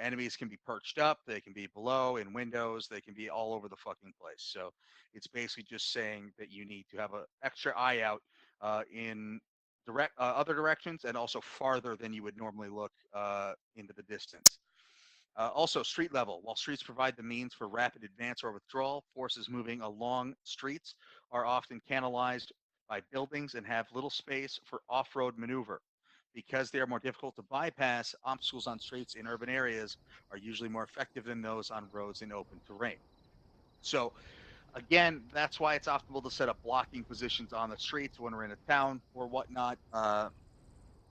Enemies can be perched up, they can be below, in windows, they can be all over the fucking place. So it's basically just saying that you need to have an extra eye out in other directions and also farther than you would normally look into the distance. Also, street level. While streets provide the means for rapid advance or withdrawal, forces moving along streets are often canalized by buildings and have little space for off-road maneuver. Because they are more difficult to bypass, obstacles on streets in urban areas are usually more effective than those on roads in open terrain. So, again, that's why it's optimal to set up blocking positions on the streets when we're in a town or whatnot.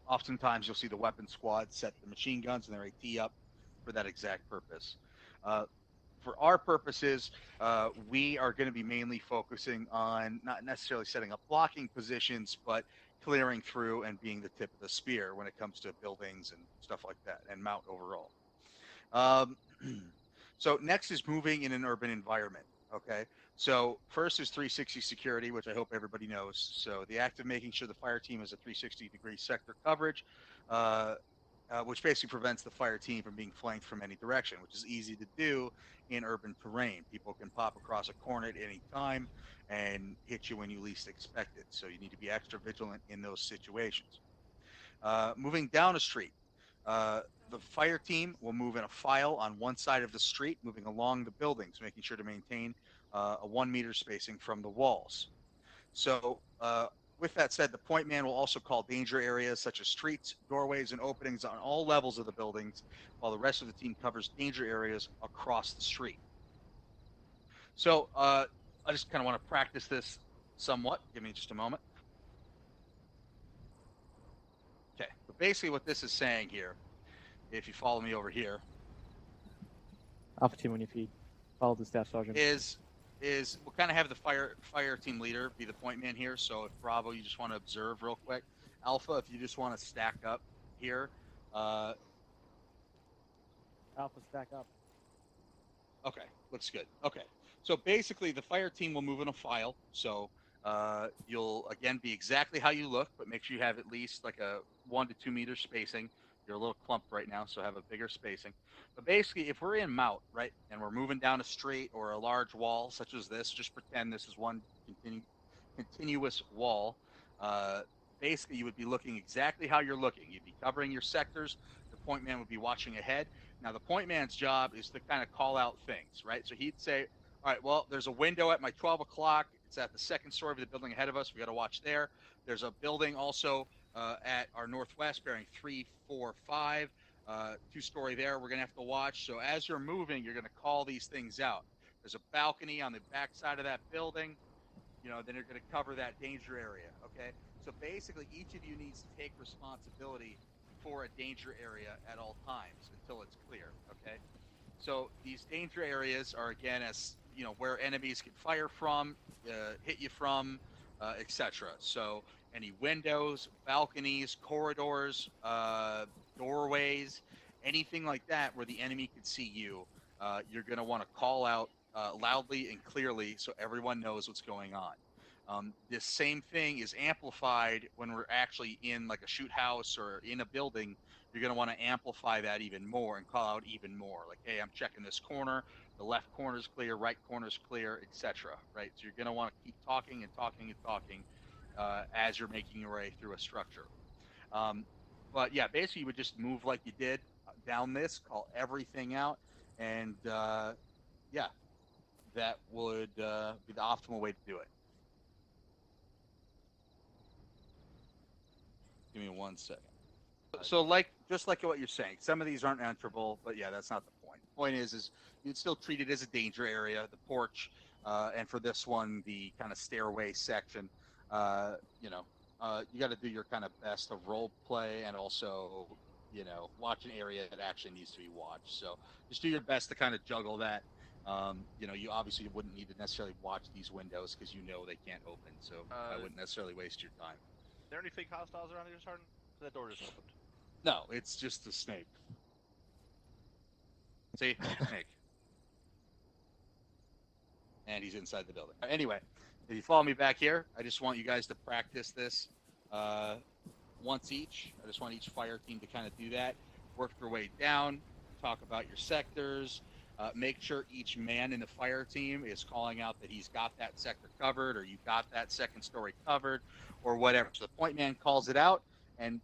Oftentimes, you'll see the weapon squad set the machine guns and their AT up for that exact purpose. For our purposes, we are going to be mainly focusing on not necessarily setting up blocking positions, but clearing through and being the tip of the spear when it comes to buildings and stuff like that, and mount overall. So next is moving in an urban environment. Okay, so first is 360 security, which I hope everybody knows. So the act of making sure the fire team has a 360-degree sector coverage, which basically prevents the fire team from being flanked from any direction, which is easy to do in urban terrain. People can pop across a corner at any time and hit you when you least expect it. So you need to be extra vigilant in those situations. Moving down a street, the fire team will move in a file on one side of the street, moving along the buildings, making sure to maintain a 1 meter spacing from the walls. So with that said, the point man will also call danger areas such as streets, doorways, and openings on all levels of the buildings, while the rest of the team covers danger areas across the street. So I just kind of want to practice this somewhat. Give me just a moment. Okay, but basically what this is saying here, if you follow me over here, Alpha team on your feet. Follow the staff sergeant. is we'll kind of have the fire team leader be the point man here. So if Bravo, you just want to observe real quick. Alpha, if you just want to stack up here. Alpha, stack up. Okay, looks good. Okay, so basically the fire team will move in a file. So you'll again be exactly how you look, but make sure you have at least like a 1 to 2 meter spacing. You're a little clumped right now, so have a bigger spacing. But basically, if we're in mount, right, and we're moving down a street or a large wall such as this, just pretend this is one continuous wall. Basically, you would be looking exactly how you're looking. You'd be covering your sectors. The point man would be watching ahead. Now, the point man's job is to kind of call out things, right? So he'd say, all right, well, there's a window at my 12 o'clock. It's at the second story of the building ahead of us. We got to watch there. There's a building also at our northwest bearing 3, 4, 5, 2-story there. We're going to have to watch. So as you're moving, you're going to call these things out. There's a balcony on the back side of that building. Then you're going to cover that danger area. Okay. So basically, each of you needs to take responsibility for a danger area at all times until it's clear. Okay. So these danger areas are, again, as where enemies can fire from, hit you from, etc. So any windows, balconies, corridors, doorways, anything like that where the enemy could see you, you're going to want to call out loudly and clearly so everyone knows what's going on. This same thing is amplified when we're actually in like a shoot house or in a building. You're going to want to amplify that even more and call out even more. Like, hey, I'm checking this corner. The left corner is clear, right corner is clear, etc. Right? So you're going to want to keep talking and talking and talking as you're making your way through a structure. But yeah, basically you would just move like you did down this, call everything out, and yeah, that would be the optimal way to do it. Give me 1 second. So just like what you're saying, some of these aren't enterable, but yeah, that's not the point. The point is you'd still treat it as a danger area, the porch, and for this one, the kind of stairway section. You got to do your kind of best to role play and also, watch an area that actually needs to be watched. So just do your best to kind of juggle that. You obviously wouldn't need to necessarily watch these windows because they can't open. So I wouldn't necessarily waste your time. Is there any fake hostiles around here, Sergeant? That door just opened. No, it's just a snake. See? Snake. And he's inside the building. Anyway, if you follow me back here, I just want you guys to practice this once each. I just want each fire team to kind of do that. Work their way down. talk about your sectors. Make sure each man in the fire team is calling out that he's got that sector covered, or you've got that second story covered, or whatever. So the point man calls it out, and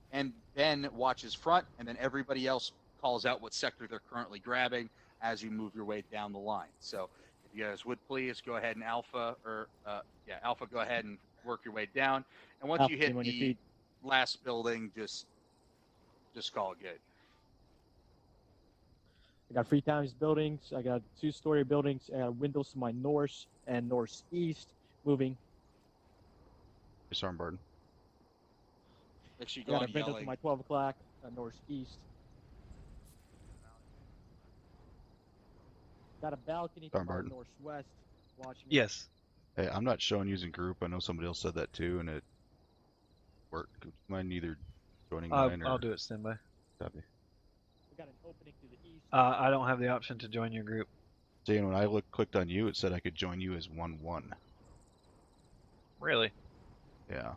then watches front, and then everybody else calls out what sector they're currently grabbing as you move your way down the line. So if you guys would please go ahead and Alpha, go ahead and work your way down. And once Alpha you hit team on your the feet. last building, just call it good. I got 3 times buildings. I got 2-story buildings. I got windows to my north and northeast moving. Disarm Barton. Make sure I you go got a on window to yelling. my 12 o'clock northeast. Got a balcony to Sorry, my Barton. northwest. Watching. Yes. Hey, I'm not showing using group. I know somebody else said that too, and it worked. Mind either joining mine or I'll do it standby. copy. We got an opening to the east. I don't have the option to join your group. See, and when I clicked on you, it said I could join you as 1-1. Really? Yeah,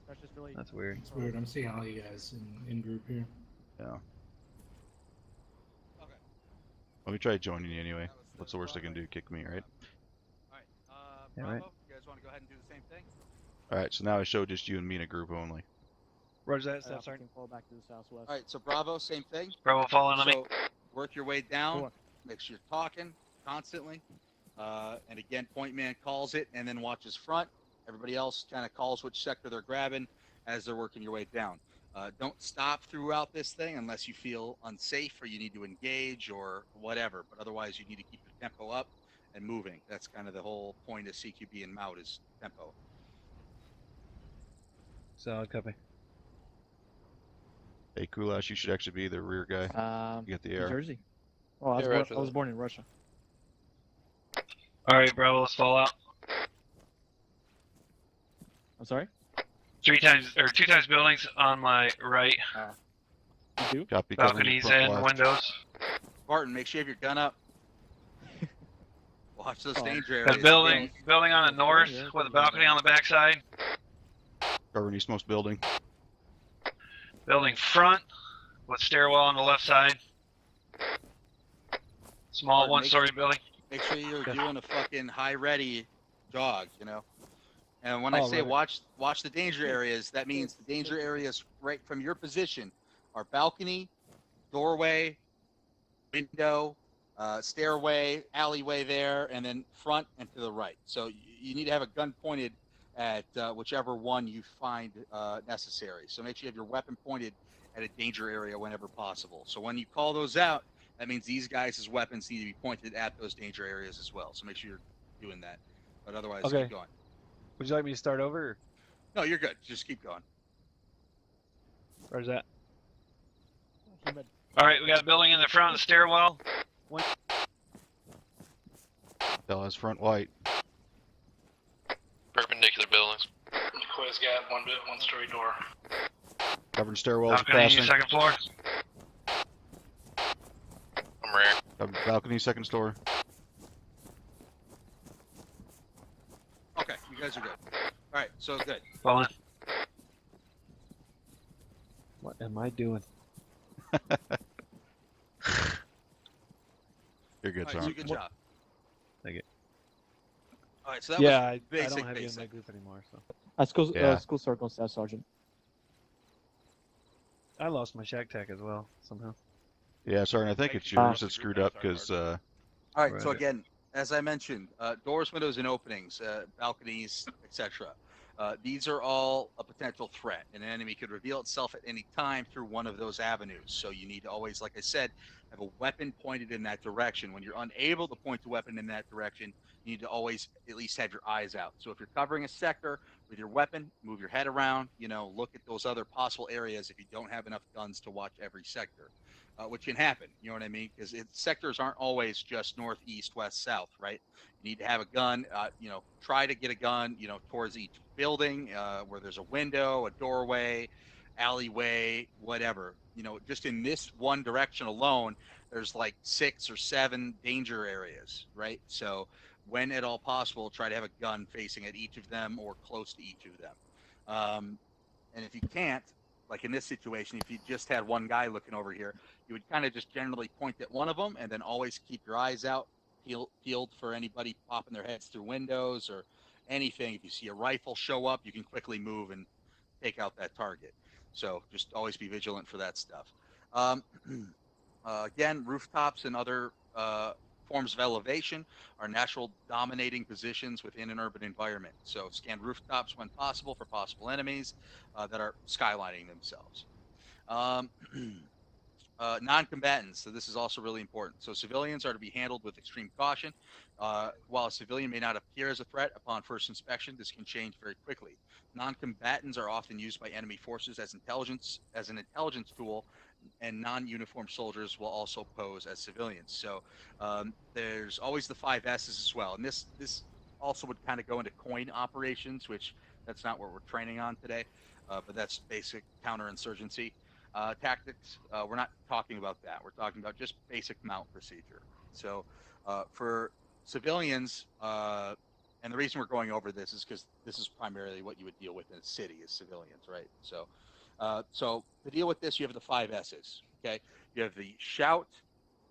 That's just really. That's weird. It's weird. I'm seeing all you guys in group here. yeah. Okay. Let me try joining you anyway. That was What's the worst I can do? Kick me, right? All right. Yeah, Bravo, right. you guys want to go ahead and do the same thing? All right, so now I show just you and me in a group only. Roger that, Alpha Staff Sergeant. team fall back to the southwest. All right. So Bravo, same thing. Bravo, following on me. So work your way down. Cool. Make sure you're talking constantly. And again, point man calls it and then watches front. Everybody else kind of calls which sector they're grabbing as they're working your way down. Don't stop throughout this thing unless you feel unsafe or you need to engage or whatever. But otherwise, you need to keep your tempo up and moving. That's kind of the whole point of CQB and MOUT is tempo. Solid copy. Hey, Kulash, you should actually be the rear guy. You get the New air. Jersey. Oh, I was, Yeah, born, Russia. I was born in Russia. All right, Bravo, let's fall out. I'm sorry. 2 times buildings on my right. You do? Copy. covering Balconies front and left. windows. Barton, make sure you have your gun up. Watch those Oh. danger Got areas. a building on the north with a balcony on the backside. Covering eastmost building. Building front with stairwell on the left side. Small Pardon, one-story building. Make sure you're doing a fucking high ready jog, you know. And when I Oh, say right. watch the danger areas, that means the danger areas right from your position are balcony, doorway, window, stairway, alleyway there, and then front and to the right. So you need to have a gun pointed at whichever one you find necessary. So make sure you have your weapon pointed at a danger area whenever possible. So when you call those out, that means these guys' weapons need to be pointed at those danger areas as well. So make sure you're doing that. But otherwise, Okay. keep going. Would you like me to start over? Or? No, you're good. Just keep going. Where's that? Human. All right, we got a building in the front of the stairwell. Tell us front white. Perpendicular buildings. Quiz got one story door. Covering stairwells Balcony, crossing. second floor. I'm rear. Balcony, second story. Okay, you guys are good. All right, so good. Falling. What am I doing? You're good, All right, so Sergeant. good job. Thank you. All right, so that Yeah, was I basic, don't have you in basic. my group anymore, so. Yeah. School circle staff sergeant. I lost my shack tech as well, somehow. Yeah, Sergeant, I think Thank it's you. yours that screwed up because All right, so Right. again, as I mentioned, doors, windows, and openings, balconies, etc. These are all a potential threat. An enemy could reveal itself at any time through one of those avenues. So you need to always, like I said, have a weapon pointed in that direction. When you're unable to point the weapon in that direction, you need to always at least have your eyes out. So if you're covering a sector with your weapon, move your head around, look at those other possible areas if you don't have enough guns to watch every sector. Which can happen, you know what I mean? Because sectors aren't always just north, east, west, south, right? You need to have a gun, try to get a gun, towards each building where there's a window, a doorway, alleyway, whatever. Just in this one direction alone, there's like 6 or 7 danger areas, right? So when at all possible, try to have a gun facing at each of them or close to each of them. And if you can't, like in this situation, if you just had one guy looking over here, you would kind of just generally point at one of them and then always keep your eyes out, peeled for anybody popping their heads through windows or anything. If you see a rifle show up, you can quickly move and take out that target. So just always be vigilant for that stuff. Again, rooftops and other forms of elevation are natural dominating positions within an urban environment. So scan rooftops when possible for possible enemies that are skylining themselves. Non-combatants, so this is also really important. So civilians are to be handled with extreme caution. While a civilian may not appear as a threat upon first inspection, this can change very quickly. Non-combatants are often used by enemy forces as an intelligence tool, and non-uniformed soldiers will also pose as civilians. So there's always the 5 S's as well, and this also would kind of go into coin operations, which that's not what we're training on today, but that's basic counterinsurgency tactics. We're not talking about that. We're talking about just basic mount procedure. So for civilians, and the reason we're going over this is because this is primarily what you would deal with in a city is civilians, right? So so to deal with this, you have the 5 S's, okay? You have the shout,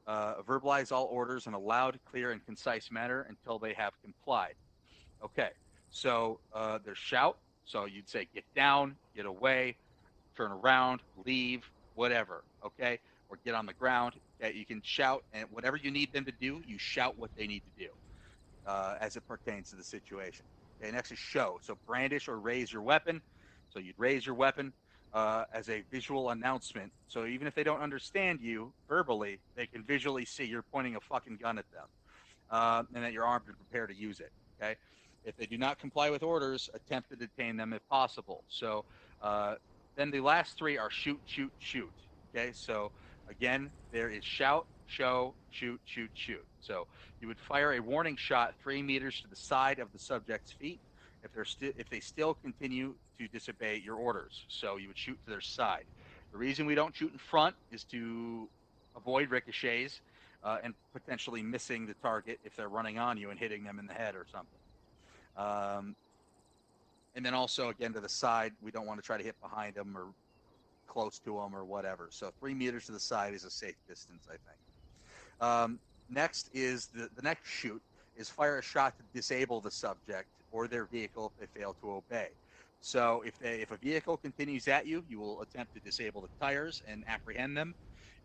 verbalize all orders in a loud, clear, and concise manner until they have complied. Okay, so there's shout. So you'd say get down, get away, turn around, leave, whatever, okay? Or get on the ground. Okay? You can shout, and whatever you need them to do, you shout what they need to do as it pertains to the situation. Okay, next is show. So brandish or raise your weapon. So you'd raise your weapon as a visual announcement. So even if they don't understand you verbally, they can visually see you're pointing a fucking gun at them and that you're armed and prepared to use it, okay? If they do not comply with orders, attempt to detain them if possible. So then the last 3 are shoot, shoot, shoot. Okay, so again, there is shout, show, shoot, shoot, shoot. So you would fire a warning shot 3 meters to the side of the subject's feet if they still continue to disobey your orders. So you would shoot to their side. The reason we don't shoot in front is to avoid ricochets and potentially missing the target if they're running on you and hitting them in the head or something. And then also, again, to the side, we don't want to try to hit behind them or close to them or whatever. So 3 meters to the side is a safe distance, I think. Next is the next shoot is fire a shot to disable the subject or their vehicle if they fail to obey. So if a vehicle continues at you, you will attempt to disable the tires and apprehend them.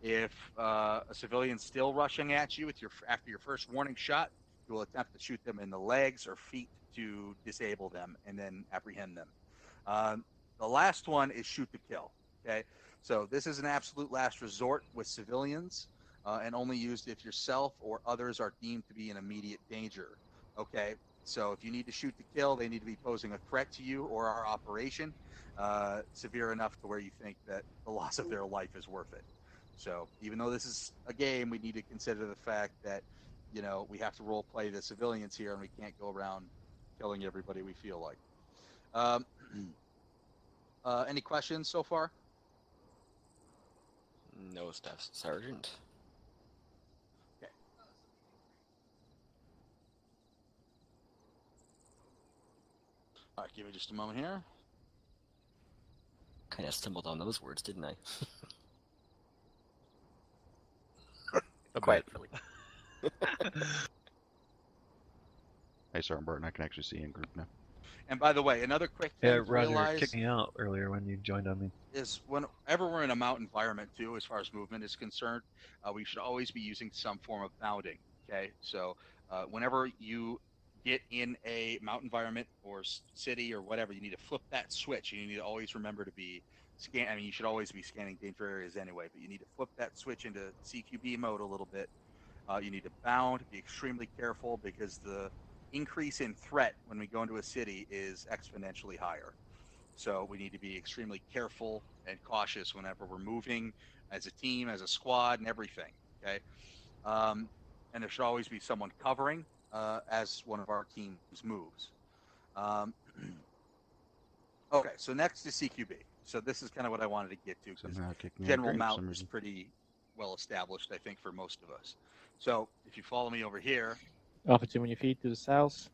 If a civilian's still rushing at you after your first warning shot, you will attempt to shoot them in the legs or feet to disable them and then apprehend them. The last one is shoot to kill. Okay, so this is an absolute last resort with civilians and only used if yourself or others are deemed to be in immediate danger. Okay, so if you need to shoot to kill, they need to be posing a threat to you or our operation, severe enough to where you think that the loss of their life is worth it. So even though this is a game, we need to consider the fact that, you know, we have to role play the civilians here and we can't go around killing everybody we feel like. Any questions so far? No, Staff Sergeant. Okay. All right, give me just a moment here. Kind of stumbled on those words, didn't I? Quiet. Really. Hey, Sergeant Barton, I can actually see you in group now. And by the way, another quick thing to Roger realize kicked me out earlier when you joined on me. is whenever we're in a mount environment too, as far as movement is concerned, we should always be using some form of bounding. Okay, so whenever you get in a mount environment or city or whatever, you need to flip that switch. You need to always remember to be I mean, you should always be scanning danger areas anyway, but you need to flip that switch into CQB mode a little bit. You need to bound, be extremely careful because the increase in threat when we go into a city is exponentially higher. So we need to be extremely careful and cautious whenever we're moving as a team, as a squad, and everything. Okay, and there should always be someone covering as one of our teams moves. Okay, so next is CQB. So this is kind of what I wanted to get to because general mount is pretty well established, I think, for most of us. So if you follow me over here. Off it 20 feet to the south.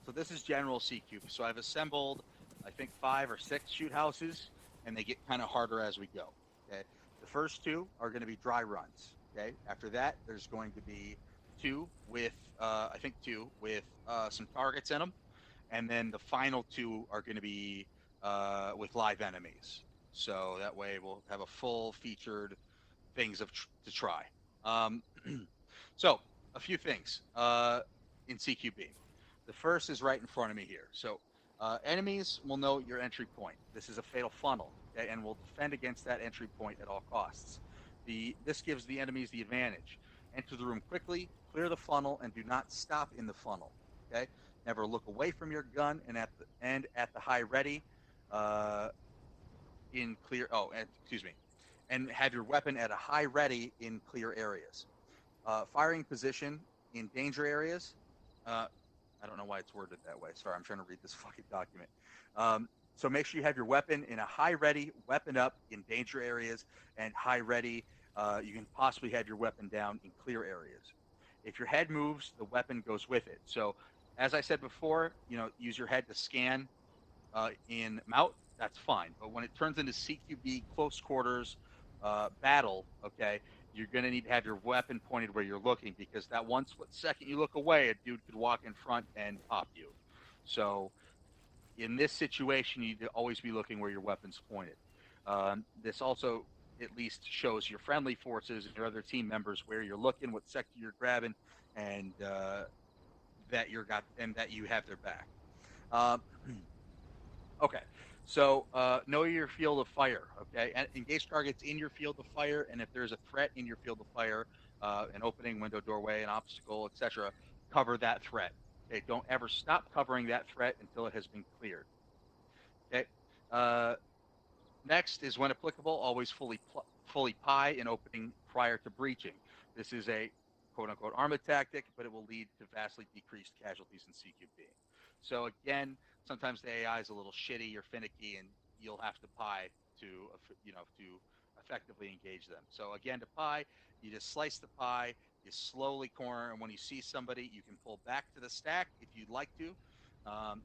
So this is general CQB. So I've assembled, I think, 5 or 6 shoot houses and they get kind of harder as we go. Okay, the first 2 are going to be dry runs. Okay, after that, there's going to be 2 with I think 2 with some targets in them, and then the final 2 are going to be with live enemies. So that way we'll have a full featured things to try. So a few things in CQB. The first is right in front of me here. So enemies will know your entry point. This is a fatal funnel, okay, and will defend against that entry point at all costs. This gives the enemies the advantage. Enter the room quickly, clear the funnel, and do not stop in the funnel. Okay, never look away from your gun, and at the high ready, in clear. Oh, and, excuse me, and have your weapon at a high ready in clear areas. Firing position in danger areas. I don't know why it's worded that way. Sorry, I'm trying to read this fucking document. So make sure you have your weapon in a high ready, weapon up in danger areas, and high ready. You can possibly have your weapon down in clear areas. If your head moves, the weapon goes with it. So, as I said before, use your head to scan in mount. That's fine. But when it turns into CQB close quarters battle, okay, you're going to need to have your weapon pointed where you're looking, because that one split second you look away, a dude could walk in front and pop you. So in this situation, you need to always be looking where your weapon's pointed. This also at least shows your friendly forces and your other team members where you're looking, what sector you're grabbing, and that you have their back. Okay, so know your field of fire. Okay, and engage targets in your field of fire, and if there's a threat in your field of fire, an opening, window, doorway, an obstacle, etc., cover that threat. Okay, don't ever stop covering that threat until it has been cleared. Okay. Next is, when applicable, always fully pie an opening prior to breaching. This is a quote-unquote Arma tactic, but it will lead to vastly decreased casualties in CQB. So again, sometimes the AI is a little shitty or finicky, and you'll have to pie to effectively engage them. So again, to pie, you just slice the pie, you slowly corner, and when you see somebody, you can pull back to the stack if you'd like to.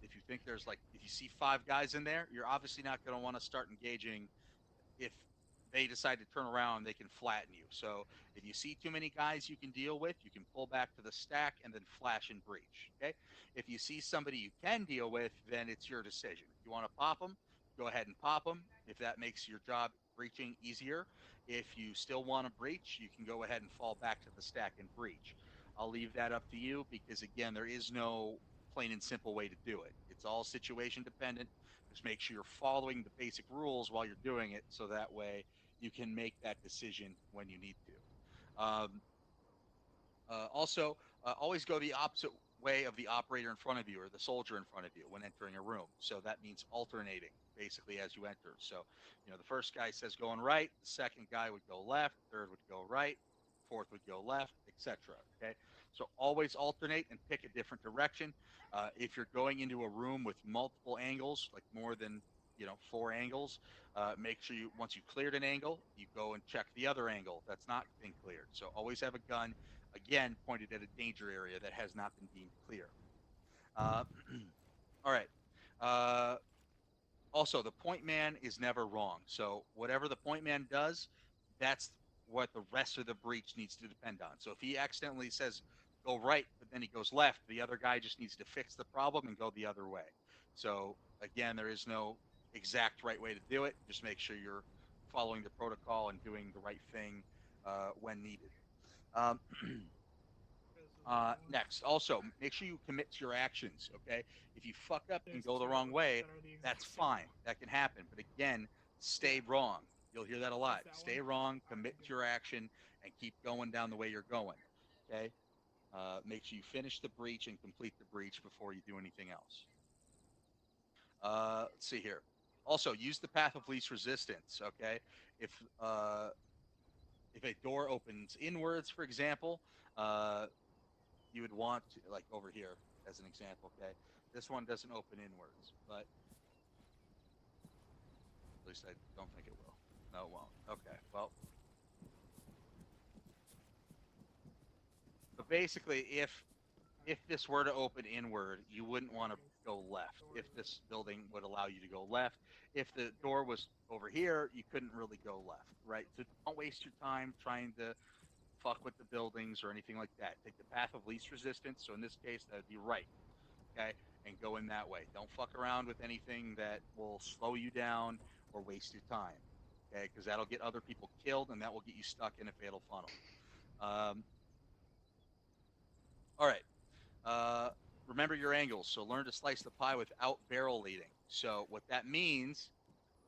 If you think if you see 5 guys in there, you're obviously not going to want to start engaging. If they decide to turn around, they can flatten you. So if you see too many guys you can deal with, you can pull back to the stack and then flash and breach. Okay. If you see somebody you can deal with, then it's your decision. If you want to pop them, go ahead and pop them. If that makes your job breaching easier. If you still want to breach, you can go ahead and fall back to the stack and breach. I'll leave that up to you, because again, there is no plain and simple way to do it. It's all situation dependent. Just make sure you're following the basic rules while you're doing it, so that way you can make that decision when you need to. Also, always go the opposite way of the operator in front of you or the soldier in front of you when entering a room. So that means alternating basically as you enter. So, the first guy says going right, the second guy would go left, third would go right, fourth would go left, etc. Okay, so always alternate and pick a different direction. If you're going into a room with multiple angles, like more than 4 angles, make sure once you cleared an angle, you go and check the other angle that's not been cleared. So always have a gun, again, pointed at a danger area that has not been deemed clear. All right. Also, the point man is never wrong. So whatever the point man does, that's what the rest of the breach needs to depend on. So if he accidentally says go right, but then he goes left, the other guy just needs to fix the problem and go the other way. So again, there is no exact right way to do it. Just make sure you're following the protocol and doing the right thing when needed. Next, also, make sure you commit to your actions, okay? If you fuck up and go the wrong way, that's fine. That can happen. But again, stay wrong. You'll hear that a lot. Stay wrong, commit to your action, and keep going down the way you're going, okay? Make sure you finish the breach and complete the breach before you do anything else. Let's see here. Also, use the path of least resistance, okay? If a door opens inwards, for example, you would want to, like over here as an example, okay? This one doesn't open inwards, but at least I don't think it will. No, it won't. Okay, well. But basically, if if this were to open inward, you wouldn't want to go left. If this building would allow you to go left, if the door was over here, you couldn't really go left, right? So don't waste your time trying to fuck with the buildings or anything like that. Take the path of least resistance. So in this case, that would be right, okay? And go in that way. Don't fuck around with anything that will slow you down or waste your time, okay? Because that'll get other people killed and that will get you stuck in a fatal funnel. All right. Remember your angles. So learn to slice the pie without barrel leading. So what that means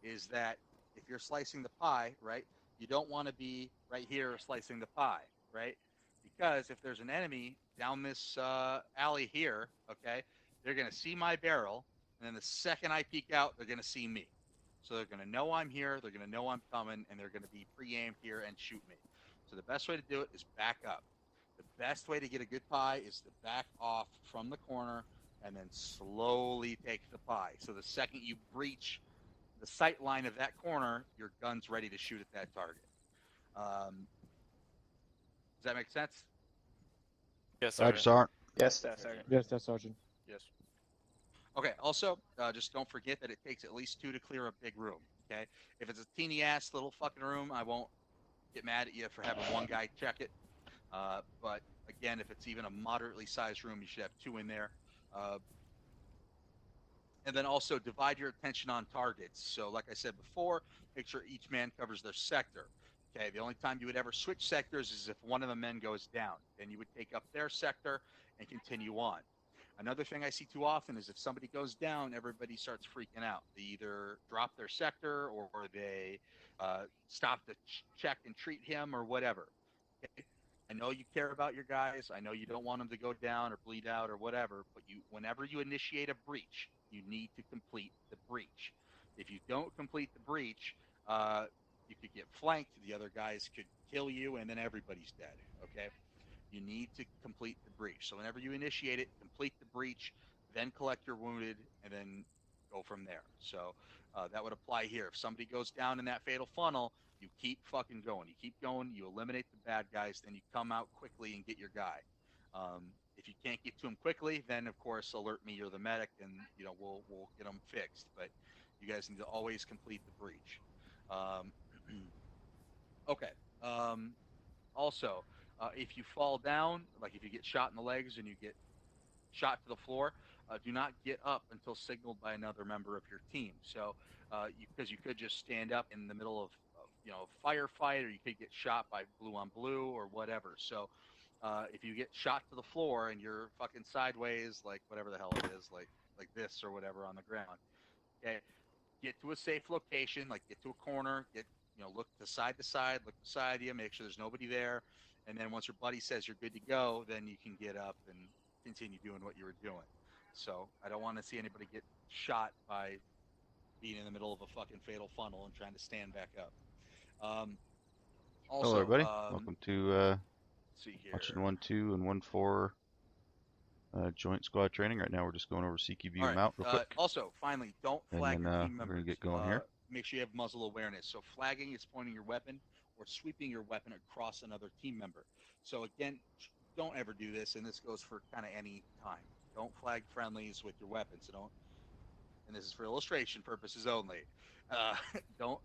is that if you're slicing the pie, right, you don't want to be right here slicing the pie, right? Because if there's an enemy down this alley here, okay, they're going to see my barrel, and then the second I peek out, they're going to see me. So they're going to know I'm here, they're going to know I'm coming, and they're going to be pre-aimed here and shoot me. So the best way to do it is back up. The best way to get a good pie is to back off from the corner and then slowly take the pie. So the second you breach the sight line of that corner, your gun's ready to shoot at that target. Does that make sense? Yes, Roger, Sergeant. Yes, Staff Sergeant. Yes, that's Sergeant. Yes. Okay, also, just don't forget that it takes at least 2 to clear a big room, okay? If it's a teeny-ass little fucking room, I won't get mad at you for having one guy check it. But again, if it's even a moderately sized room, you should have 2 in there. And then also divide your attention on targets. So like I said before, make sure each man covers their sector. Okay, the only time you would ever switch sectors is if one of the men goes down. Then you would take up their sector and continue on. Another thing I see too often is if somebody goes down, everybody starts freaking out. They either drop their sector or they stop to check and treat him or whatever. Okay? I know you care about your guys. I know you don't want them to go down or bleed out or whatever, but whenever you initiate a breach, you need to complete the breach. If you don't complete the breach, you could get flanked. The other guys could kill you, and then everybody's dead. Okay? You need to complete the breach. So whenever you initiate it, complete the breach, then collect your wounded, and then go from there. So that would apply here. If somebody goes down in that fatal funnel, you keep fucking going. You keep going. You eliminate the bad guys. Then you come out quickly and get your guy. If you can't get to him quickly, then of course alert me or the medic, and we'll get them fixed. But you guys need to always complete the breach. Okay. Also, if you fall down, like if you get shot in the legs and you get shot to the floor, do not get up until signaled by another member of your team. So, because you could just stand up in the middle of a firefight, or you could get shot by blue on blue or whatever. So, if you get shot to the floor and you're fucking sideways, like whatever the hell it is, like this or whatever on the ground, okay, get to a safe location, like get to a corner, look to side, look beside you, make sure there's nobody there. And then once your buddy says you're good to go, then you can get up and continue doing what you were doing. So I don't want to see anybody get shot by being in the middle of a fucking fatal funnel and trying to stand back up. Also, Hello, everybody. Welcome to see here. watching 1-2 and 1-4 joint squad training. Right now, we're just going over CQB All right. mount real quick. Also, finally, don't flag And your then team we're members. going to get going here. Make sure you have muzzle awareness. So flagging is pointing your weapon or sweeping your weapon across another team member. So again, don't ever do this, and this goes for kind of any time. Don't flag friendlies with your weapons. So don't, and this is for illustration purposes only. Don't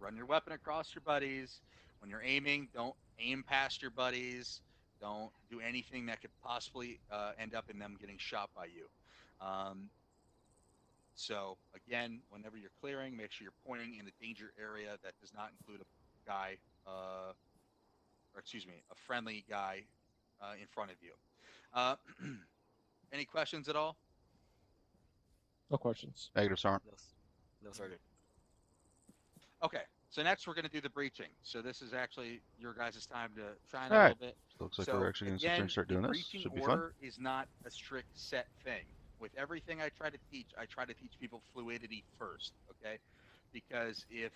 run your weapon across your buddies. When you're aiming, don't aim past your buddies. Don't do anything that could possibly end up in them getting shot by you. So again, whenever you're clearing, make sure you're pointing in the danger area that does not include a guy, a friendly guy in front of you. Any questions at all? No questions. Negative, Sergeant. No, Sergeant. Okay, so next we're going to do the breaching. So this is actually your guys' time to shine All a right. little bit. Looks like So, we're actually going to sit there and start doing the this. breaching Should be order fun. is not a strict set thing. With everything I try to teach people fluidity first, okay? Because if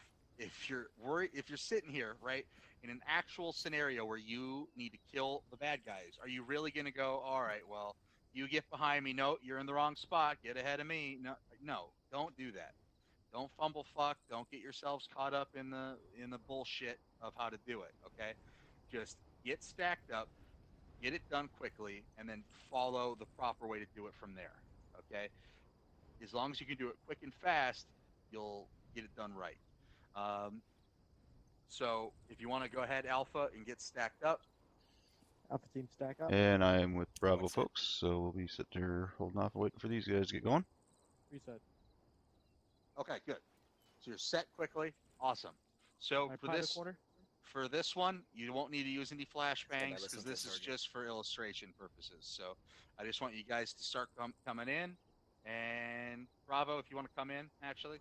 you're worried, if you're sitting here, right, in an actual scenario where you need to kill the bad guys, are you really going to go, all right, well, you get behind me. No, you're in the wrong spot. Get ahead of me. No, don't do that. Don't fumble fuck. Don't get yourselves caught up in the bullshit of how to do it, okay? Just get stacked up, get it done quickly, and then follow the proper way to do it from there. Okay, as long as you can do it quick and fast, you'll get it done right. So if you want to go ahead, Alpha, and get stacked up. Alpha team stack up. And I am with Bravo What's it? folks, so we'll be sitting here holding off and waiting for these guys to get going. Reset. Okay, good. So you're set quickly. Awesome. So I for pie the this corner. for this one, you won't need to use any flashbangs listen because to this the is sergeant. just for illustration purposes. So I just want you guys to start coming in. And Bravo, if you want to come in, actually.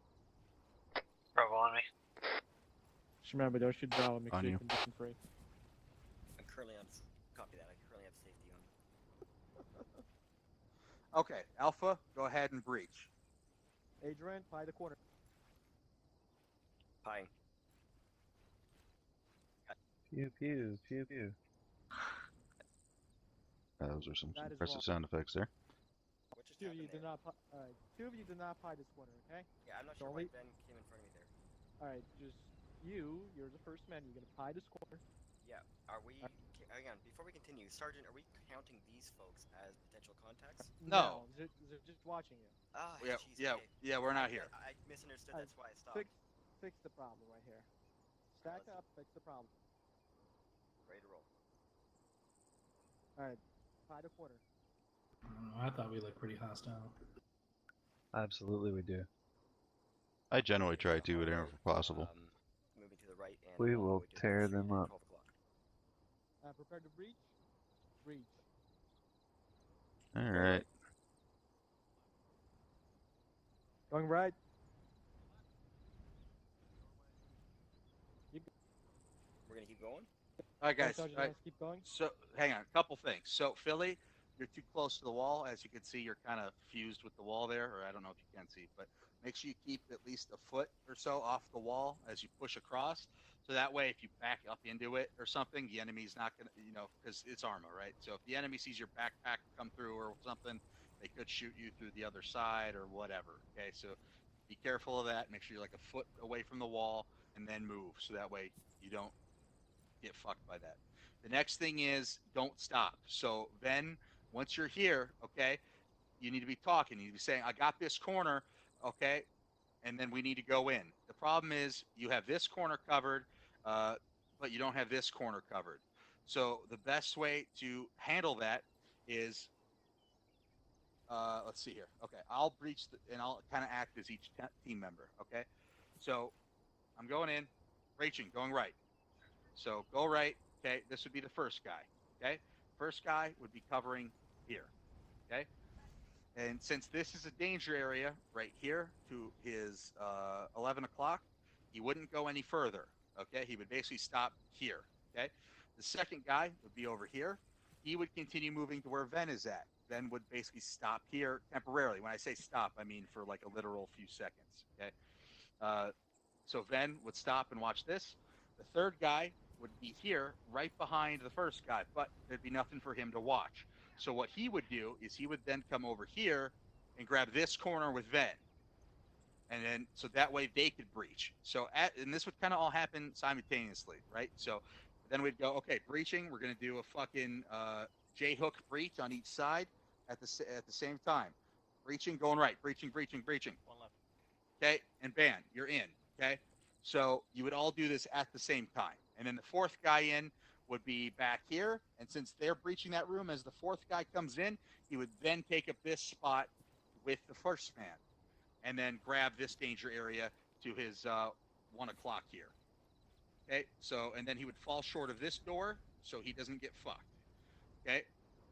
Bravo on me. Just remember, don't shoot Bravo. Make On sure you. you condition free. I'm currently on. Copy that. I currently have safety on. Okay, Alpha, go ahead and breach. Adrian, pie the corner. Pieing. Pew pew pew pew. Those are some That is impressive wrong. sound effects there. What just Two of you happened did there? not. Alright, two of you did not pie this corner. Okay. Yeah, I'm not So sure only- why Ben came in front of me there. Alright, just you're the first man. You're gonna pie this corner. Yeah, are we... Hang on, before we continue, Sergeant, are we counting these folks as potential contacts? No. they're just watching you. Ah, Yeah, jeez, yeah, okay. yeah. We're not here. I misunderstood, Alright, that's why I stopped. Fix the problem right here. Stack let's- up. Fix the problem. Ready to roll. Alright, pie the corner. I don't know. I thought we looked pretty hostile. Absolutely, we do. I generally try to, On whenever right, possible. Moving to the right and We all the will way to the tear street them at up. 12 o'clock. Prepare to breach. Breach. All right. Going right. We're gonna keep going? All right, guys. Sergeant, All right. let's keep going. So hang on, a couple things. So Philly, you're too close to the wall. As you can see, you're kind of fused with the wall there, or I don't know if you can see, but make sure you keep at least a foot or so off the wall as you push across. So that way, if you back up into it or something, the enemy's not gonna, because it's Arma, right? So if the enemy sees your backpack come through or something, they could shoot you through the other side or whatever. Okay, so be careful of that. Make sure you're like a foot away from the wall and then move, so that way you don't get fucked by that. The next thing is don't stop. So then once you're here, okay, you need to be talking. You need to be saying, I got this corner, okay, and then we need to go in. The problem is you have this corner covered, but you don't have this corner covered. So the best way to handle that is, let's see here. Okay, I'll breach and I'll kind of act as each team member, okay? So I'm going in, breaching, going right. So go right, okay? This would be the first guy, okay? First guy would be covering here, okay? And since this is a danger area right here to his 11 o'clock, he wouldn't go any further, okay? He would basically stop here, okay? The second guy would be over here. He would continue moving to where Ven is at. Ven would basically stop here temporarily. When I say stop, I mean for like a literal few seconds, okay? So Ven would stop and watch this. The third guy would be here right behind the first guy, but there'd be nothing for him to watch. So what he would do is he would then come over here and grab this corner with Ven. And then, so that way they could breach. So, and this would kind of all happen simultaneously, right? So then we'd go, okay, breaching, we're going to do a fucking J-hook breach on each side at the same time. Breaching, going right, breaching, breaching, breaching. One left. Okay, and bam, you're in, okay? So you would all do this at the same time. And then the fourth guy in would be back here. And since they're breaching that room, as the fourth guy comes in, he would then take up this spot with the first man and then grab this danger area to his 1 o'clock here. Okay, so, and then he would fall short of this door so he doesn't get fucked. Okay,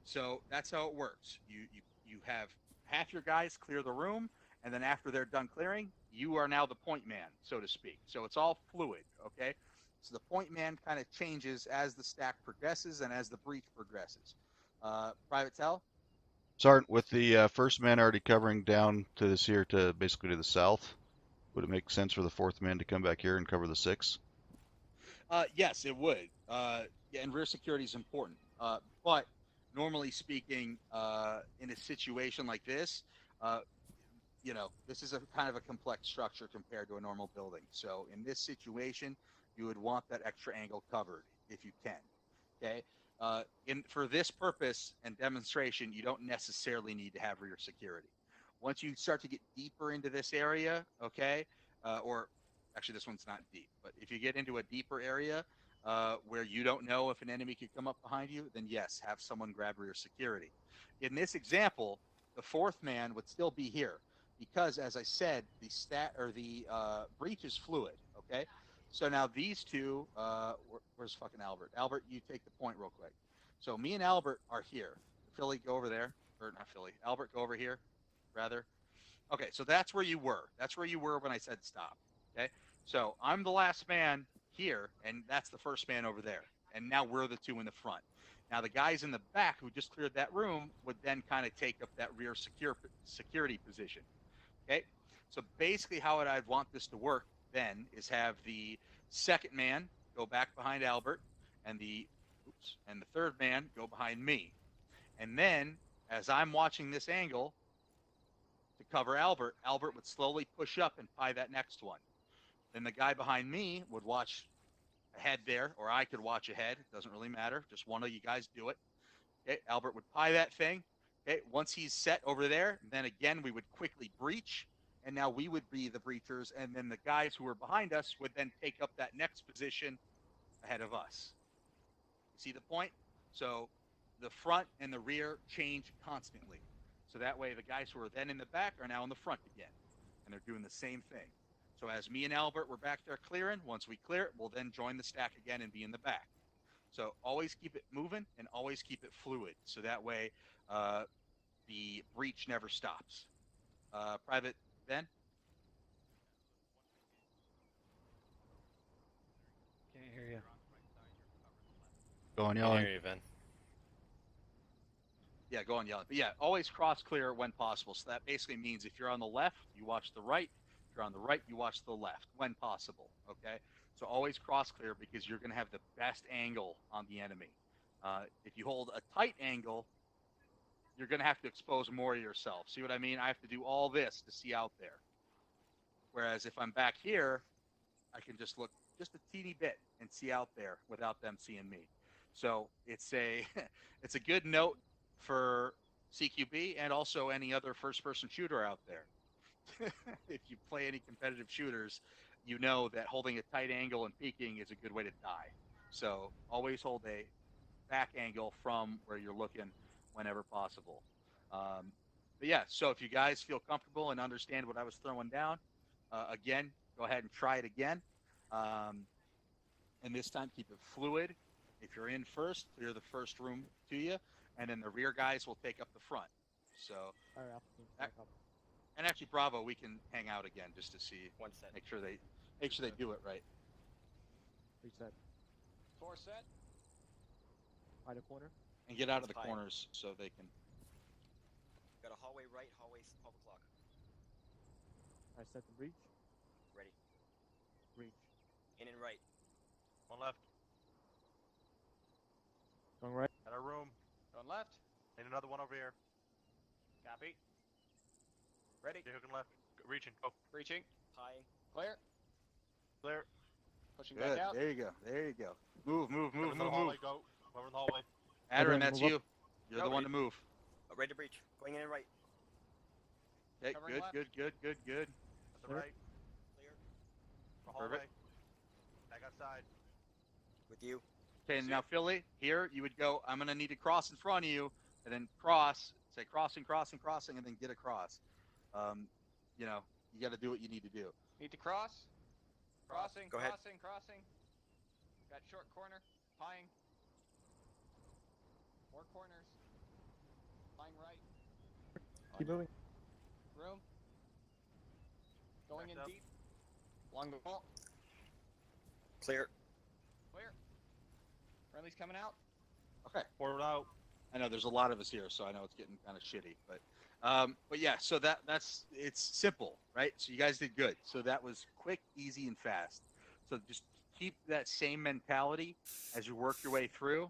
so that's how it works. You have half your guys clear the room, and then after they're done clearing, you are now the point man, so to speak. So it's all fluid, okay? So the point man kind of changes as the stack progresses and as the breach progresses. Private Tell? Sergeant, with the first man already covering down to this here to basically to the south, would it make sense for the fourth man to come back here and cover the six? Yes, it would. Yeah, and rear security is important. But normally speaking, in a situation like this, this is a kind of a complex structure compared to a normal building. So in this situation, you would want that extra angle covered if you can. Okay. For this purpose and demonstration, you don't necessarily need to have rear security. Once you start to get deeper into this area, okay, or actually this one's not deep, but if you get into a deeper area where you don't know if an enemy could come up behind you, then yes, have someone grab rear security. In this example, the fourth man would still be here because, as I said, the breach is fluid. Okay, so now these two, where's fucking Albert? Albert, you take the point real quick. So me and Albert are here. Philly, go over there, or not Philly. Albert, go over here, rather. Okay, so that's where you were. That's where you were when I said stop. Okay, so I'm the last man here, and that's the first man over there. And now we're the two in the front. Now the guys in the back who just cleared that room would then kind of take up that rear security position. Okay, so basically how I'd want this to work then is have the second man go back behind Albert, and the third man go behind me. And then as I'm watching this angle to cover Albert, Albert would slowly push up and pie that next one. Then the guy behind me would watch ahead there, or I could watch ahead. It doesn't really matter. Just one of you guys do it. Okay, Albert would pie that thing. Okay, once he's set over there, then again we would quickly breach, and now we would be the breachers, and then the guys who were behind us would then take up that next position ahead of us. You see the point? So the front and the rear change constantly. So that way the guys who are then in the back are now in the front again, and they're doing the same thing. So as me and Albert were back there clearing, once we clear it, we'll then join the stack again and be in the back. So always keep it moving and always keep it fluid. So that way the breach never stops. Private Ben? Can't hear you. Go on, Can't yelling. hear you, Vin. Yeah, go on yelling. But yeah, always cross clear when possible. So that basically means if you're on the left, you watch the right. If you're on the right, you watch the left when possible. Okay? So always cross clear because you're going to have the best angle on the enemy. If you hold a tight angle, you're going to have to expose more of yourself. See what I mean? I have to do all this to see out there. Whereas if I'm back here, I can just look just a teeny bit and see out there without them seeing me. So it's a it's a good note for CQB and also any other first-person shooter out there. If you play any competitive shooters, you know that holding a tight angle and peeking is a good way to die. So always hold a back angle from where you're looking whenever possible. But yeah, so if you guys feel comfortable and understand what I was throwing down, again, go ahead and try it again. And this time keep it fluid. If you're in first, clear the first room to you, and then the rear guys will take up the front. So, All right, Alpha Team, back up. and actually, Bravo, we can hang out again just to see, One set. make sure they do it right. Reset. 4 set. Hide a corner. And get out of the Fine. corners so they can. Got a hallway right, hallway 12 o'clock. I set the breach. Ready. Breach. In and right. One left. Going right. At our room. Going left. And another one over here. Copy. Ready. You're hooking left. Reaching. Go. Breaching. Pieing. Clear. Clear. Pushing Good. back out. There you go. There you go. Move. Over in the hallway. Go. Over in the hallway. Adrian, Everyone that's move you. You're the Go. one to move. Ready to breach. Going in and right. Okay. Covering Good. left. Good. At the Clear. right. Clear. The hallway. Perfect. Back outside. With you. Okay. Now, Philly, here you would go. I'm gonna need to cross in front of you, and then cross. Say crossing, and then get across. You know, you got to do what you need to do. Need to cross. Crossing. Go ahead. Crossing. Got short corner. Pieing. More corners. Pieing right. Keep moving. Room. Going Backed in up. deep. Along the wall. Clear. Clear. Friendly's coming out. Okay. Forward out. I know there's a lot of us here, so I know it's getting kind of shitty, but yeah. So that's it's simple, right? So you guys did good. So that was quick, easy, and fast. So just keep that same mentality as you work your way through.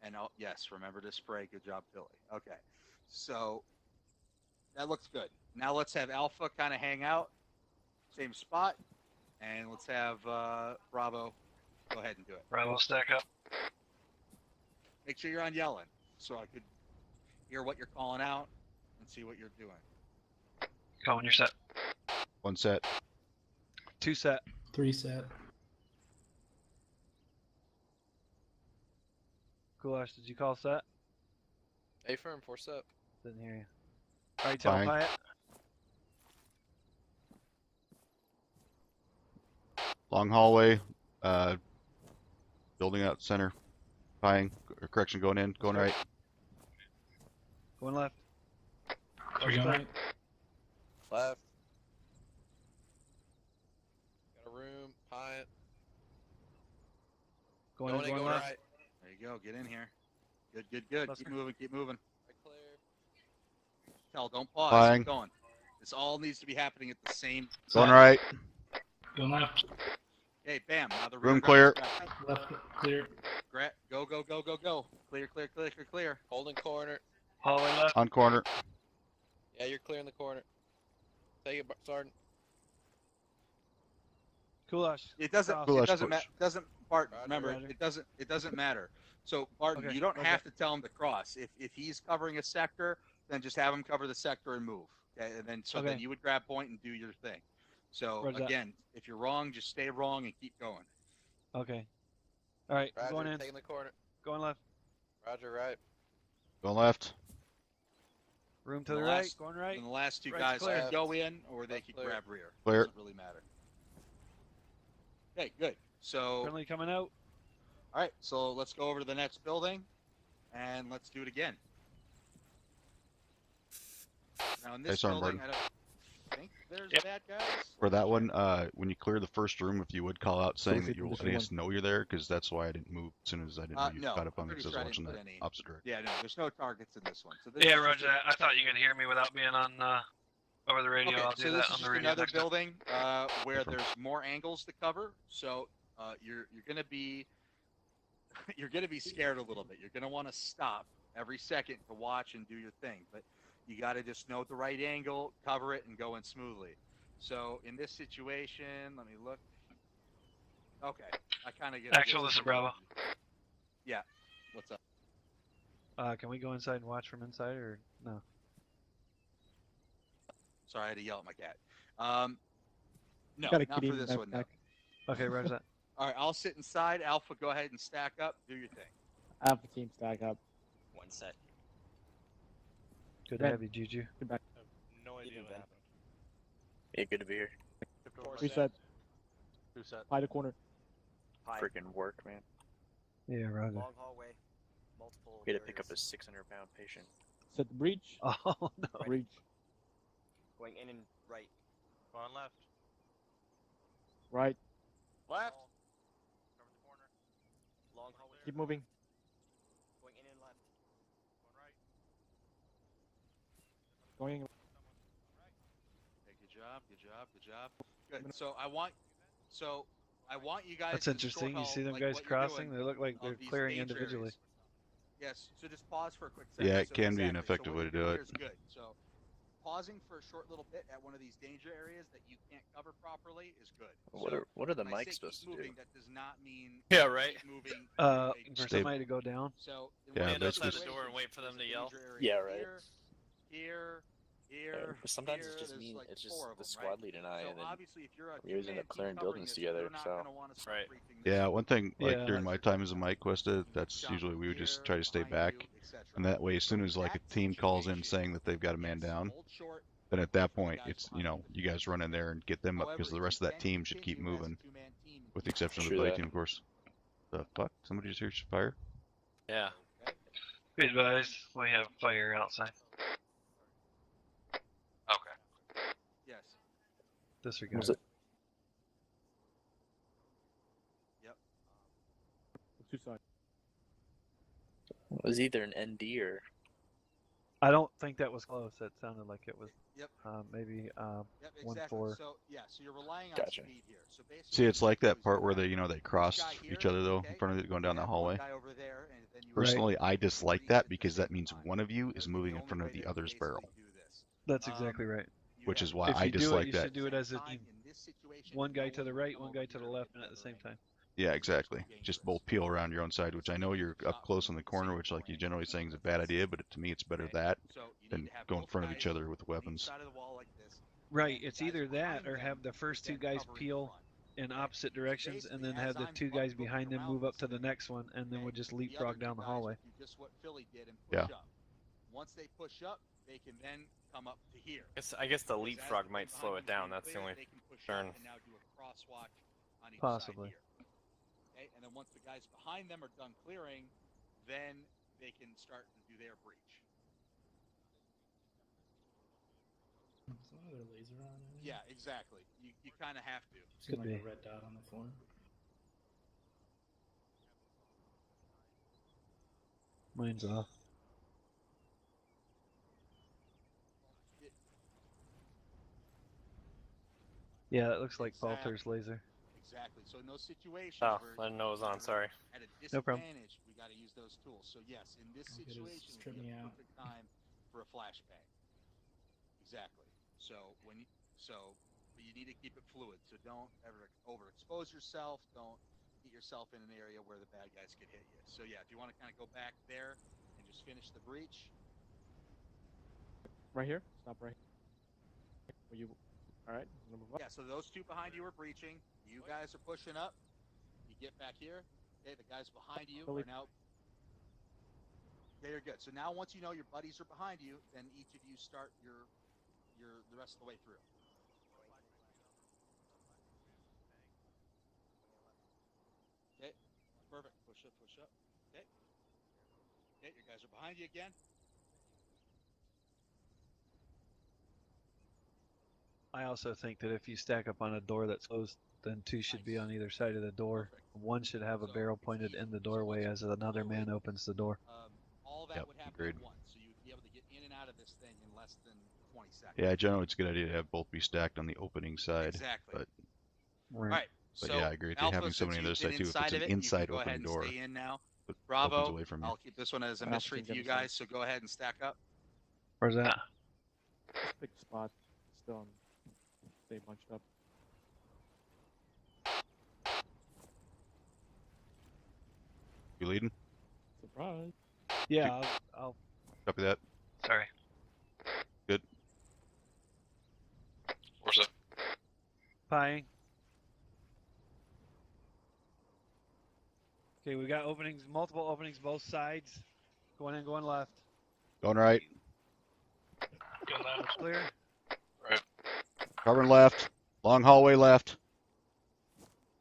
And yes, remember to spray. Good job, Philly. Okay. So that looks good. Now let's have Alpha kind of hang out, same spot, and let's have Bravo go ahead and do it. Bravo, stack up. Make sure you're on yelling so I could hear what you're calling out and see what you're doing. Call when you're set. 1 set. 2 set. 3 set. Goulash, did you call set? A firm, 4 set. Didn't hear you. Alright, tell Fine. Pyatt. Long hallway. Building out center. Pying. Or correction, going in. Going right. Going left. Are you going right? Left. Got a room. Pint. Going in, in, going going left. right. There you go. Get in here. Good, good, good. Let's Keep go. moving. Keep moving. Right clear. Tell, don't pause. Fine. Keep going. This all needs to be happening at the same Going time. right. Going left. Okay, bam. Now the Room rear clear. guard's got- Left clear. Go, go, go, go, go. Clear, clear, clear, clear, clear. Holding corner. Hallway left. On corner. Yeah, you're clear in the corner. Take it, Sergeant. Goulash. It doesn't. Cross. Goulash It doesn't push. matter. Doesn't Barton? Roger, Remember, roger. it doesn't. It doesn't matter. So Barton, Okay, you don't okay. have to tell him to cross. If he's covering a sector, then just have him cover the sector and move. Okay, and then then Okay. you would grab point and do your thing. So Roger that. again, if you're wrong, just stay wrong and keep going. Okay. Alright, I'm Roger, going in. taking the corner. Going left. Roger, right. Going left. Room to And the the right. last- Going right. And the last two Right's guys clear. can go in or they Left can clear. grab rear. Clear. Doesn't really matter. Okay, good. So Friendly coming out. all right, so let's go over to the next building, and let's do it again. Now in this Nice arm, building, I Barton. don't think there's Yep. bad guys. For that one, when you clear the first room, if you would call out saying that you're position letting us know you're there, because that's why I didn't move as soon as I didn't know you No, got up I'm on me, pretty because sure I I was didn't watching put that any- opposite direction. Yeah, no, there's no targets in this one. So this Yeah, is just roger a- that. I thought you could hear me without being on over the radio. Okay, I'll so do this that is on just the radio another next time. building where Different. there's more angles to cover. So you're gonna be you're gonna be scared a little bit. You're gonna want to stop every second to watch and do your thing, but you got to just know the right angle, cover it, and go in smoothly. So in this situation, let me look. Okay, I kind of get. Actual, this is Bravo. Yeah, what's up? Can we go inside and watch from inside or no? Sorry, I had to yell at my cat. No, Got a not kitty for in the this one. No. backpack. Okay, roger that. All right, I'll sit inside. Alpha, go ahead and stack up. Do your thing. Alpha team stack up. 1 set. Good to Ben. have you, Juju. Get back. No idea Even what Ben. happened. Yeah, good to be here. 3 set. 2 set. By the corner. High. Freaking work, man. Yeah, roger. Long hallway. Multiple. We had to pick up a areas. 600-pound patient. Set the breach. Oh no. Right. Breach. Going in and right. Going left. Right. Left. Wall. Cover the corner. Long hallway. Keep moving. Going in and left. Going right. Going. Okay, good job. Good job. Good job. Good. So I want you guys. That's to interesting. You sort see out, them like, guys what you're crossing? doing They look like of they're these clearing danger individually. areas. Yes. So just pause for a quick second. Yeah, it So can be an exactly. effective So way what to you're do doing it. here is good. So pausing for a short little bit at one of these danger areas that you can't cover properly is good. What are the when I say mics supposed keep to do? moving, that does not mean Yeah, right. keep moving. For Stay- somebody to go down. So Yeah, Stand outside basically- the door and wait for them to yell. Yeah, right. Here, But sometimes it's here, just there's me. like It's just 4 of the them, squad right? lead and I, So and then obviously, if you're a we always end two-man up clearing team covering buildings this, together, you're not so- gonna wanna start Right. briefing this Yeah, up. one thing, like Yeah. during my time as a mic Questa, that's usually we would just try to stay back, and that way, as soon as like a team calls in saying that they've got a man down, then at that point, it's you guys run in there and get them up because the rest of that team should keep moving, with the exception of the True belly that. team, of course. The fuck? Somebody just hears fire? Yeah. Be advised, we have fire outside. Okay. Yes. Disregard. Was it? Two sides. It was either an ND or I don't think that was close. That sounded like it was. Yep. Maybe. Yep, 1-4. exactly. So yeah, so you're relying on Gotcha. speed here. So basically, See, it's like what you that do is part you where have they this cross guy each here, other though, okay, in front of it, going down you the have one hallway. guy over there, and then you Right. Personally, I dislike Three that at the because that same means time. one of you is That's the moving in only front of way the to other's basically barrel, do this. That's exactly right. You which have is why If I you do it, dislike you that. should do it as a time team. in this situation, One guy no to the one right, will one come guy over to the here left, and and at the get same better time. Yeah, exactly. Just both peel around your own side, which I know you're up close on the corner, which like you generally saying is a bad idea, but to me it's better that than go in front of each other with weapons. Right, it's either that or have the first two guys peel in opposite directions and then have the two guys behind them move up to the next one and then we'll just leapfrog down the hallway. Yeah. Once they push up, they can then come up to here. I guess the leapfrog might slow it down. That's the only concern. And now do a crosswatch on each Possibly. side here. Okay, and then once the guys behind them are done clearing, then they can start to do their breach. Is another laser on it? Yeah, exactly. You kind of have to. Seems like be. a red dot on the floor. Mine's off. Yeah, it looks like Falter's laser. Exactly. So in those situations Oh, where I didn't know it was on. Sorry. at a No problem. disadvantage, we got to use those tools. So yes, in this I'll get his situation, strip would be me a out. perfect time for a flashbang. Exactly. So but you need to keep it fluid. So don't ever overexpose yourself. Don't get yourself in an area where the bad guys could hit you. So yeah, if you want to kind of go back there and just finish the breach. Right here. Stop right. Will you? All right. Yeah. So those two behind you are breaching. You guys are pushing up. You get back here. Okay. The guys behind you are now. Okay, you're good. So now once you know your buddies are behind you, then each of you start the rest of the way through. Okay, perfect. Push up, push up. Okay. Okay, your guys are behind you again. I also think that if you stack up on a door that's closed, then two should be on either side of the door. Perfect. One should have a barrel pointed in the doorway as another man opens the door. All that Yep, would happen agreed. at once, so you'd be able to get in and out of this thing in less than 20 seconds. Yeah, generally it's a good idea to have both be stacked on the opening side. Exactly. But All right. But so yeah, I agree with you. Alpha, Having somebody on the other since side you've too, been if it's an inside of it, inside you can go ahead open and door, stay in now. opens Bravo, away from you. I'll keep this one as a Alpha mystery can to get you inside. guys, so go ahead and stack up. Where's that? Just pick a spot. Still on. Stay bunched up. You leading? Surprise. Yeah, I'll Copy that. Sorry. Good. Where's it? pieing. Okay, we got openings, multiple openings, both sides. Going in, going left. Going right. Go left. Clear. Covering left. Long hallway left.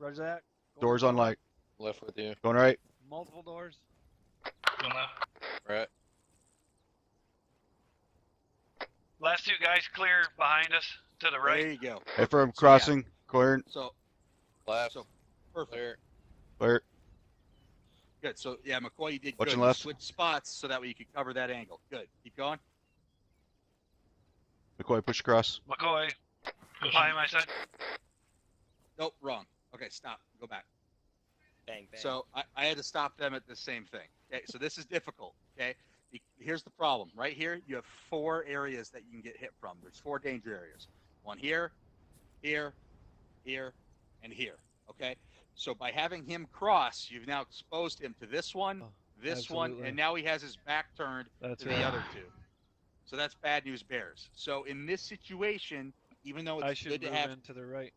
Roger that. Doors on light. Left with you. Going right. Multiple doors. Go left. Right. Last two guys clear behind us to the right. There you go. Hey, firm So, crossing. Clearing. So Left. So perfect. Clear. Clear. Good. So yeah, McCoy, you did Watching good. You left. switched spots so that way you could cover that angle. Good. Keep going. McCoy, push across. McCoy, Push pie him. my side. Nope, wrong. Okay, stop. Go back. Bang, bang. So I had to stop them at the same thing. Okay, so this is difficult. Okay, here's the problem. Right here, you have 4 areas that you can get hit from. There's 4 danger areas. One here, here, here, and here. Okay, so by having him cross, you've now exposed him to this one, this one, absolutely. and now he has his back turned That's to right. the other 2. So that's bad news bears. So in this situation, even though I it's should good to move have in to the right.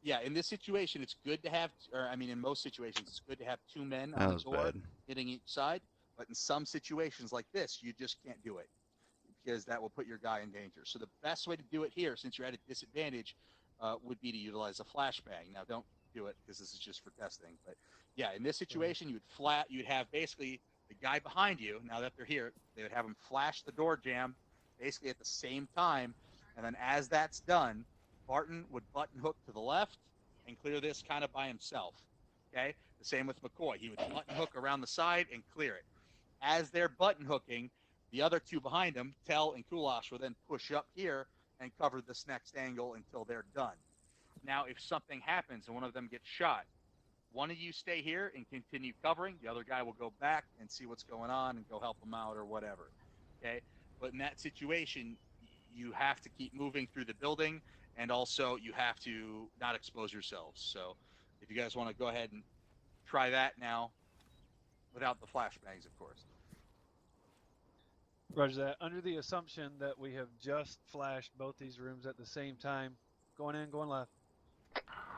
yeah, in this situation, it's good to have, or I mean, in most situations, it's good to have 2 men That on the was door bad. hitting each side. But in some situations like this, you just can't do it because that will put your guy in danger. So the best way to do it here, since you're at a disadvantage, would be to utilize a flashbang. Now, don't do it because this is just for testing. But yeah, in this situation, you'd have basically the guy behind you. Now that they're here, they would have him flash the door jam, basically at the same time, and then as that's done, Barton would button hook to the left and clear this kind of by himself. Okay, the same with McCoy. He would button hook around the side and clear it. As they're button hooking, the other 2 behind him, Tell and Kulash, will then push up here and cover this next angle until they're done. Now, if something happens and one of them gets shot, one of you stay here and continue covering. The other guy will go back and see what's going on and go help him out or whatever. Okay, but in that situation, you have to keep moving through the building, and also you have to not expose yourselves. So if you guys want to go ahead and try that now without the flashbangs, of course. Roger that. Under the assumption that we have just flashed both these rooms at the same time. Going in, going left.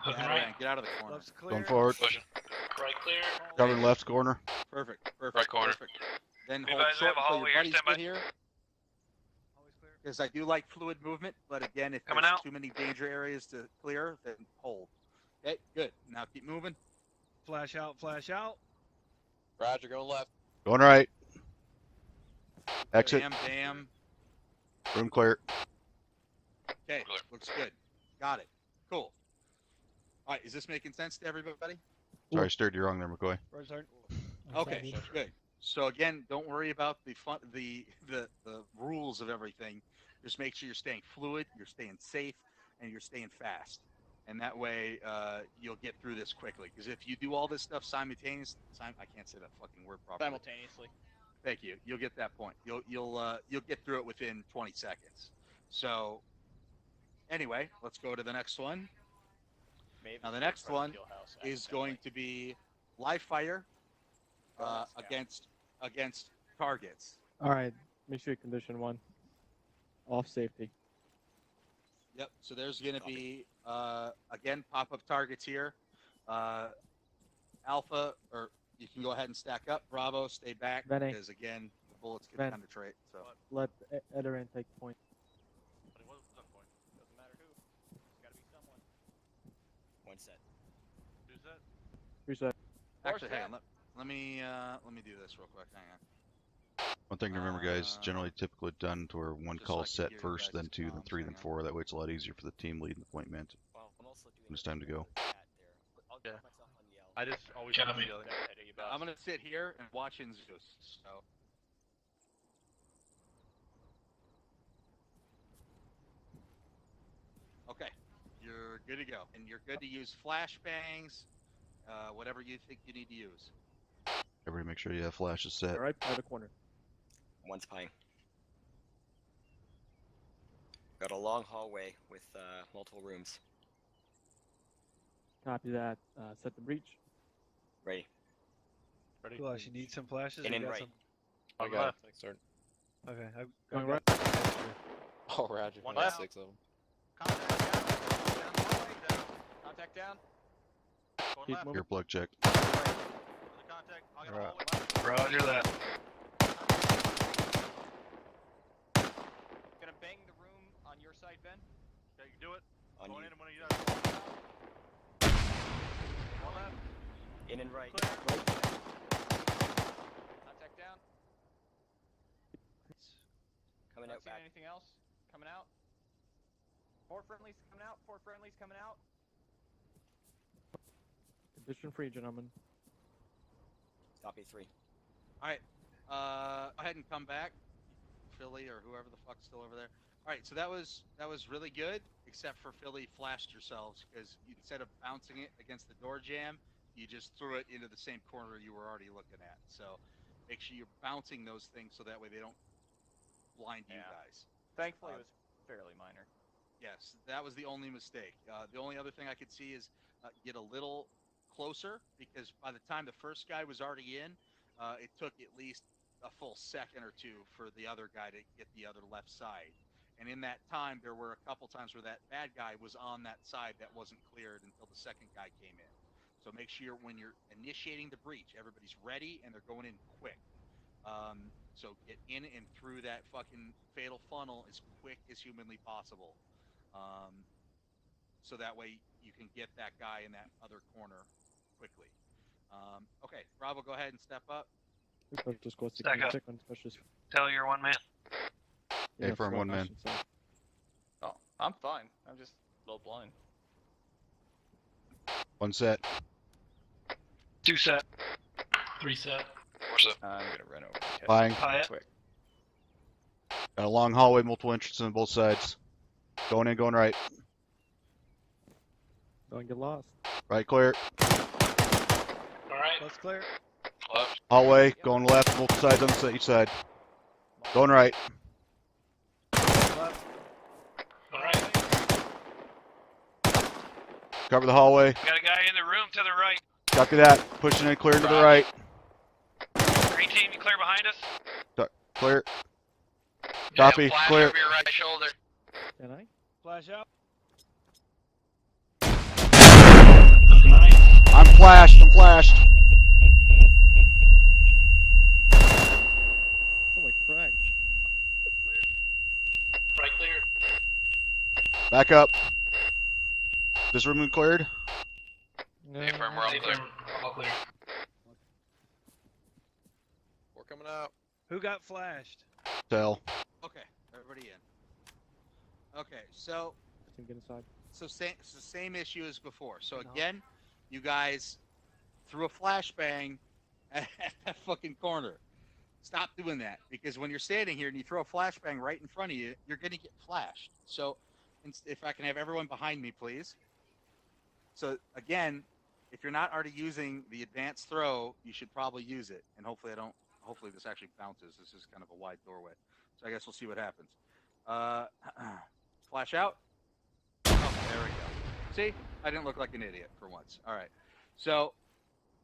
Looking Get, right. get out of the corner. Left's clear. Going forward. Pushing. Right clear. Covering left corner. Perfect. Right corner. Perfect. Then You hold guys short have a until hallway your here, buddies stand by. get here. Because I do like fluid movement, but again, if Coming there's out. too many danger areas to clear, then hold. Okay, good. Now keep moving. Flash out, flash out. Roger, going left. Going right. Exit. Bam. Room clear. Okay, Clear. looks good. Got it. Cool. All right, is this making sense to everybody? Sorry, I steered you wrong there, McCoy. Roger, Sergeant. Okay, good. So again, don't worry about the rules of everything. Just make sure you're staying fluid, you're staying safe, and you're staying fast. And that way, you'll get through this quickly. Because if you do all this stuff simultaneously, I can't say that fucking word properly. Simultaneously. Thank you. You'll get that point. You'll get through it within 20 seconds. So, anyway, let's go to the next one. Maybe Now the next one is going to be live fire against targets. All right, make sure you condition 1. Off safety. Yep. So there's going to be again pop-up targets here. Alpha, or you can go ahead and stack up. Bravo, stay back Benny. because again the bullets can Ben. penetrate. So Let Ederan take point. But it wasn't on point. Doesn't matter who. It's gotta be someone. One set. Who's that? Reset. actually, hang on. Let me do this real quick. Hang on. One thing to remember, guys, generally typically done to where one just call so I is can set hear you first, then guys' 2, then comms, 3, hang then on. 4. That way it's a lot easier for the team leading the point man. Well, I'm also doing It's time to go. chat there. I'll Yeah. get myself on yell. I just always Copy. do the other. I'm gonna sit here and watch in Zeus. So. Okay, you're good to go, and you're good to use flashbangs, whatever you think you need to use. Everybody make sure you have flashes set. All right, by the corner. One spying. Got a long hallway with multiple rooms. Copy that. Set the breach. Ready. Ready? Flash, you need some flashes? In or and got right. some? On the left. Thanks, Sergeant. Okay, I've Going got right. Oh, Roger. One I got down. 6 of them. Contact down. Going Keep left. moving. Earplug check. Another contact. I'll get a Right. hallway. Roger that. Gonna bang the room on your side, Ben. Okay, you do it. On Going you. in and when you done. One left. In and right. Clear. Contact down. Coming Not out seeing back. anything else? Coming out. 4 friendlies coming out. 4 friendlies coming out. Condition free, gentlemen. Copy 3. All right, go ahead and come back, Philly or whoever the fuck's still over there. All right, so that was really good, except for Philly flashed yourselves because instead of bouncing it against the door jamb, you just threw it into the same corner you were already looking at. So make sure you're bouncing those things so that way they don't blind you Yeah. guys. Thankfully, it was fairly minor. Yes, that was the only mistake. The only other thing I could see is get a little closer because by the time the first guy was already in, it took at least a full second or two for the other guy to get the other left side. And in that time, there were a couple times where that bad guy was on that side that wasn't cleared until the second guy came in. So make sure when you're initiating the breach, everybody's ready and they're going in quick. So get in and through that fucking fatal funnel as quick as humanly possible. So that way you can get that guy in that other corner quickly. Okay, Bravo, go ahead and step up. Just go Stack up. Just, Tell your one man. Hey, firm squad one man. action, so. Oh, I'm fine. I'm just a little blind. One set. 2 set. 3 set. 4 set. I'm gonna run over. and catch Flying. him Quiet. quick. Got a long hallway, multiple entrances on both sides. Going in, going right. Don't get lost. Right clear. Alright. Let's clear. Left. Hallway, going left, both sides on the each side. Going right. Left. Alright. Cover the hallway. Got a guy in the room to the right. Copy that. Pushing in, clear to the right. Green team, you clear behind us? Clear. Yeah, Copy. flash Clear. over your right shoulder. Can I? Flash out. I'm flashed. I'm flashed. Sound like frag. Right clear. Back up. This room cleared? Hey, firm, we're all Stay clear. firm. All clear. We're coming out. Who got flashed? Tell. Okay, everybody in. Okay, so Team get inside. same issue as before. So No. again, you guys threw a flashbang at that fucking corner. Stop doing that, because when you're standing here and you throw a flashbang right in front of you, you're gonna get flashed. So, if I can have everyone behind me, please. So again, if you're not already using the advanced throw, you should probably use it. And hopefully hopefully this actually bounces. This is kind of a wide doorway. So I guess we'll see what happens. Flash out. Oh, there we go. See, I didn't look like an idiot for once. All right. So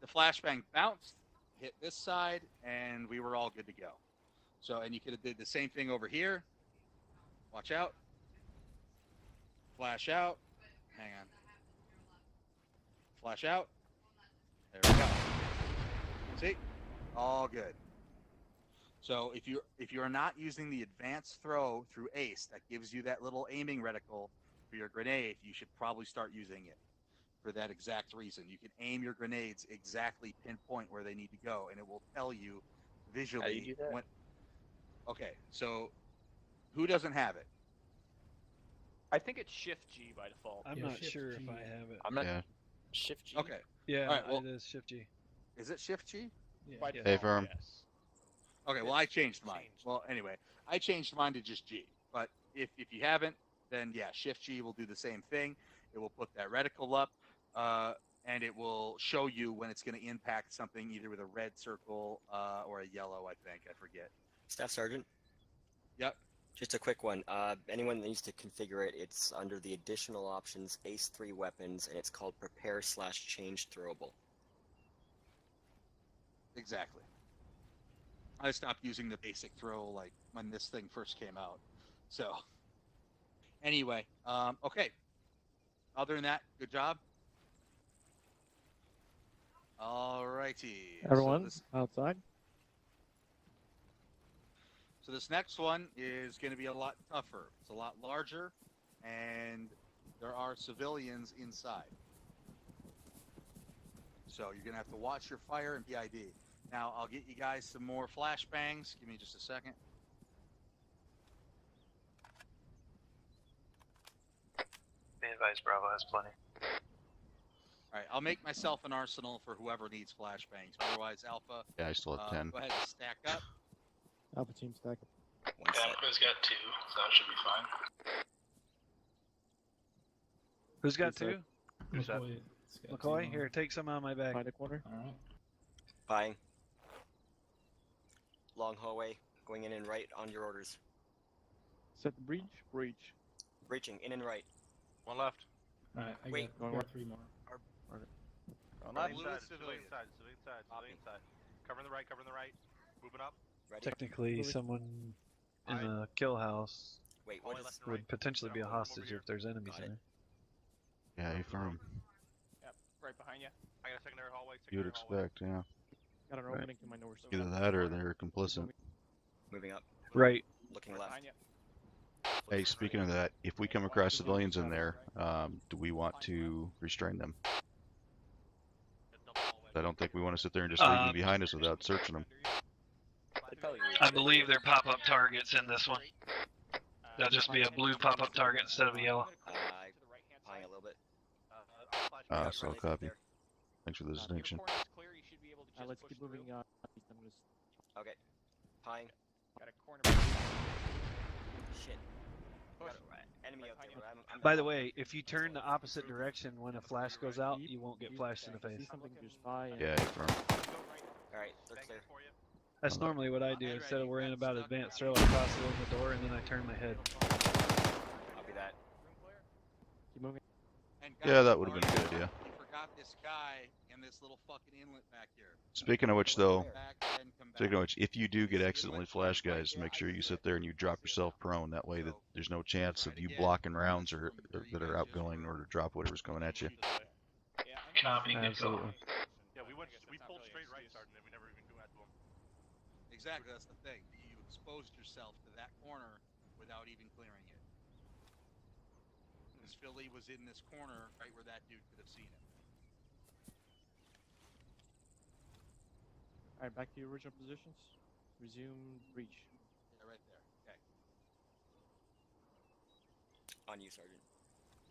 the flashbang bounced, hit this side, and we were all good to go. So, and you could have did the same thing over here. Watch out. Flash out. Hang on. Flash out. There we go. See? All good. So if you're not using the advanced throw through ACE that gives you that little aiming reticle for your grenade, you should probably start using it for that exact reason. You can aim your grenades exactly pinpoint where they need to go, and it will tell you visually. How do you do that? When. Okay, so who doesn't have it? I think it's Shift G by default. I'm Yeah, not Shift sure G. if I have it. I'm not Yeah. Shift G. Okay, Yeah, Alright, well- it is Shift G. is it Shift G? Yeah. By Yeah. default, firm. yes. Okay, well, I changed mine. Well, anyway, I changed mine to just G. But if you haven't, then yeah, Shift G will do the same thing. It will put that reticle up, and it will show you when it's going to impact something either with a red circle or a yellow, I think. I forget. Staff Sergeant, Yep. just a quick one. Anyone that needs to configure it, it's under the additional options, ACE 3 weapons, and it's called prepare/change throwable. Exactly. I stopped using the basic throw like when this thing first came out. So, anyway, okay. Other than that, good job. All righty. Everyone outside. So this next one is going to be a lot tougher. It's a lot larger, and there are civilians inside. So you're going to have to watch your fire and BID. Now, I'll get you guys some more flashbangs. Give me just a second. Be advised, Bravo has plenty. All right, I'll make myself an arsenal for whoever needs flashbangs. Otherwise, Alpha, Yeah, I still have 10. go ahead and stack up. Alpha team stack up. One set. Alpha's got 2, so that should be fine. Who's got Who's 2? Who's that? McCoy, here, take some out of my bag. Find a corner. Alright. Buying. Long hallway, going in and right on your orders. Set the breach. Breach. Breaching, in and right. One left. Alright, I Wait, got 3 more. Left. Civilian side. Covering the right. Moving up. Ready? Technically, Moving. someone in the kill house Wait, what is... would potentially be a hostage if there's enemies Got in it. there. Yeah, firm. Yep, right behind you. I got a secondary hallway. You would expect, yeah. Got an Right. opening to my north. Either that or they're complicit. Moving up. Right. Looking Right left. behind you. Hey, speaking of that, if we come across civilians in there, do we want to restrain them? I don't think we want to sit there and just leave them behind us without searching them. They probably I believe they're pop-up targets in this one. They'll just be a blue pop-up target instead of a yellow. Buying a little bit. So I'll copy. Thanks for the distinction. Your corner's clear, you should be able to just Let's push keep moving. through. I'm gonna Okay. Pine. Got a corner. Shit. Push. Got it. Enemy out there. I'm By the way, if you turn the opposite direction when a flash goes out, you won't get flashed in the face. see something, just spy. And Yeah, firm. Alright, they're clear. That's normally what I do. Instead of worrying about advanced throw, I cross it in the door and then I turn my head. Copy that. keep moving. And Yeah, that would have been a good idea. You forgot this guy in this little fucking inlet back here. Speaking of which, though, Back, then come back. speaking of which, if you do get accidentally flash, guys, make sure you sit there and you drop yourself prone. That way, that there's no chance of you blocking rounds or that are outgoing in order to drop whatever's coming at you. Copy. Absolutely. Yeah, we pulled straight right, Sergeant, and we never even went to him. Exactly, that's the thing. You exposed yourself to that corner without even clearing it. Because Philly was in this corner right where that dude could have seen him. Alright, back to your original positions. Resume breach. Yeah, right there. Okay. On you, Sergeant.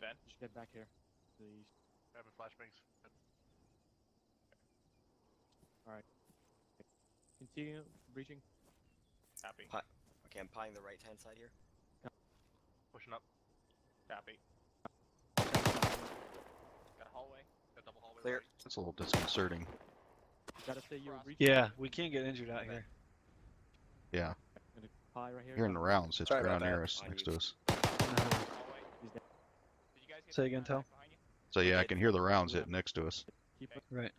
Ben? Just get back here, please. Having flashbangs. Alright. Continue breaching. Copy. Okay, I'm pieing the right-hand side here. Pushing up. Copy. Got a hallway. Got double hallway. Clear. Right. That's a little disconcerting. Gotta say you're breaching. Yeah, we can't get injured out here. Yeah. Gonna pie right here. Hearing the rounds, it's Sorry about ground that. near us, next to us. Hallway. He's dead. Did you guys get Say the again, guy Tel? behind you? So yeah, I can hear the rounds hitting next to us. Keep it. Right.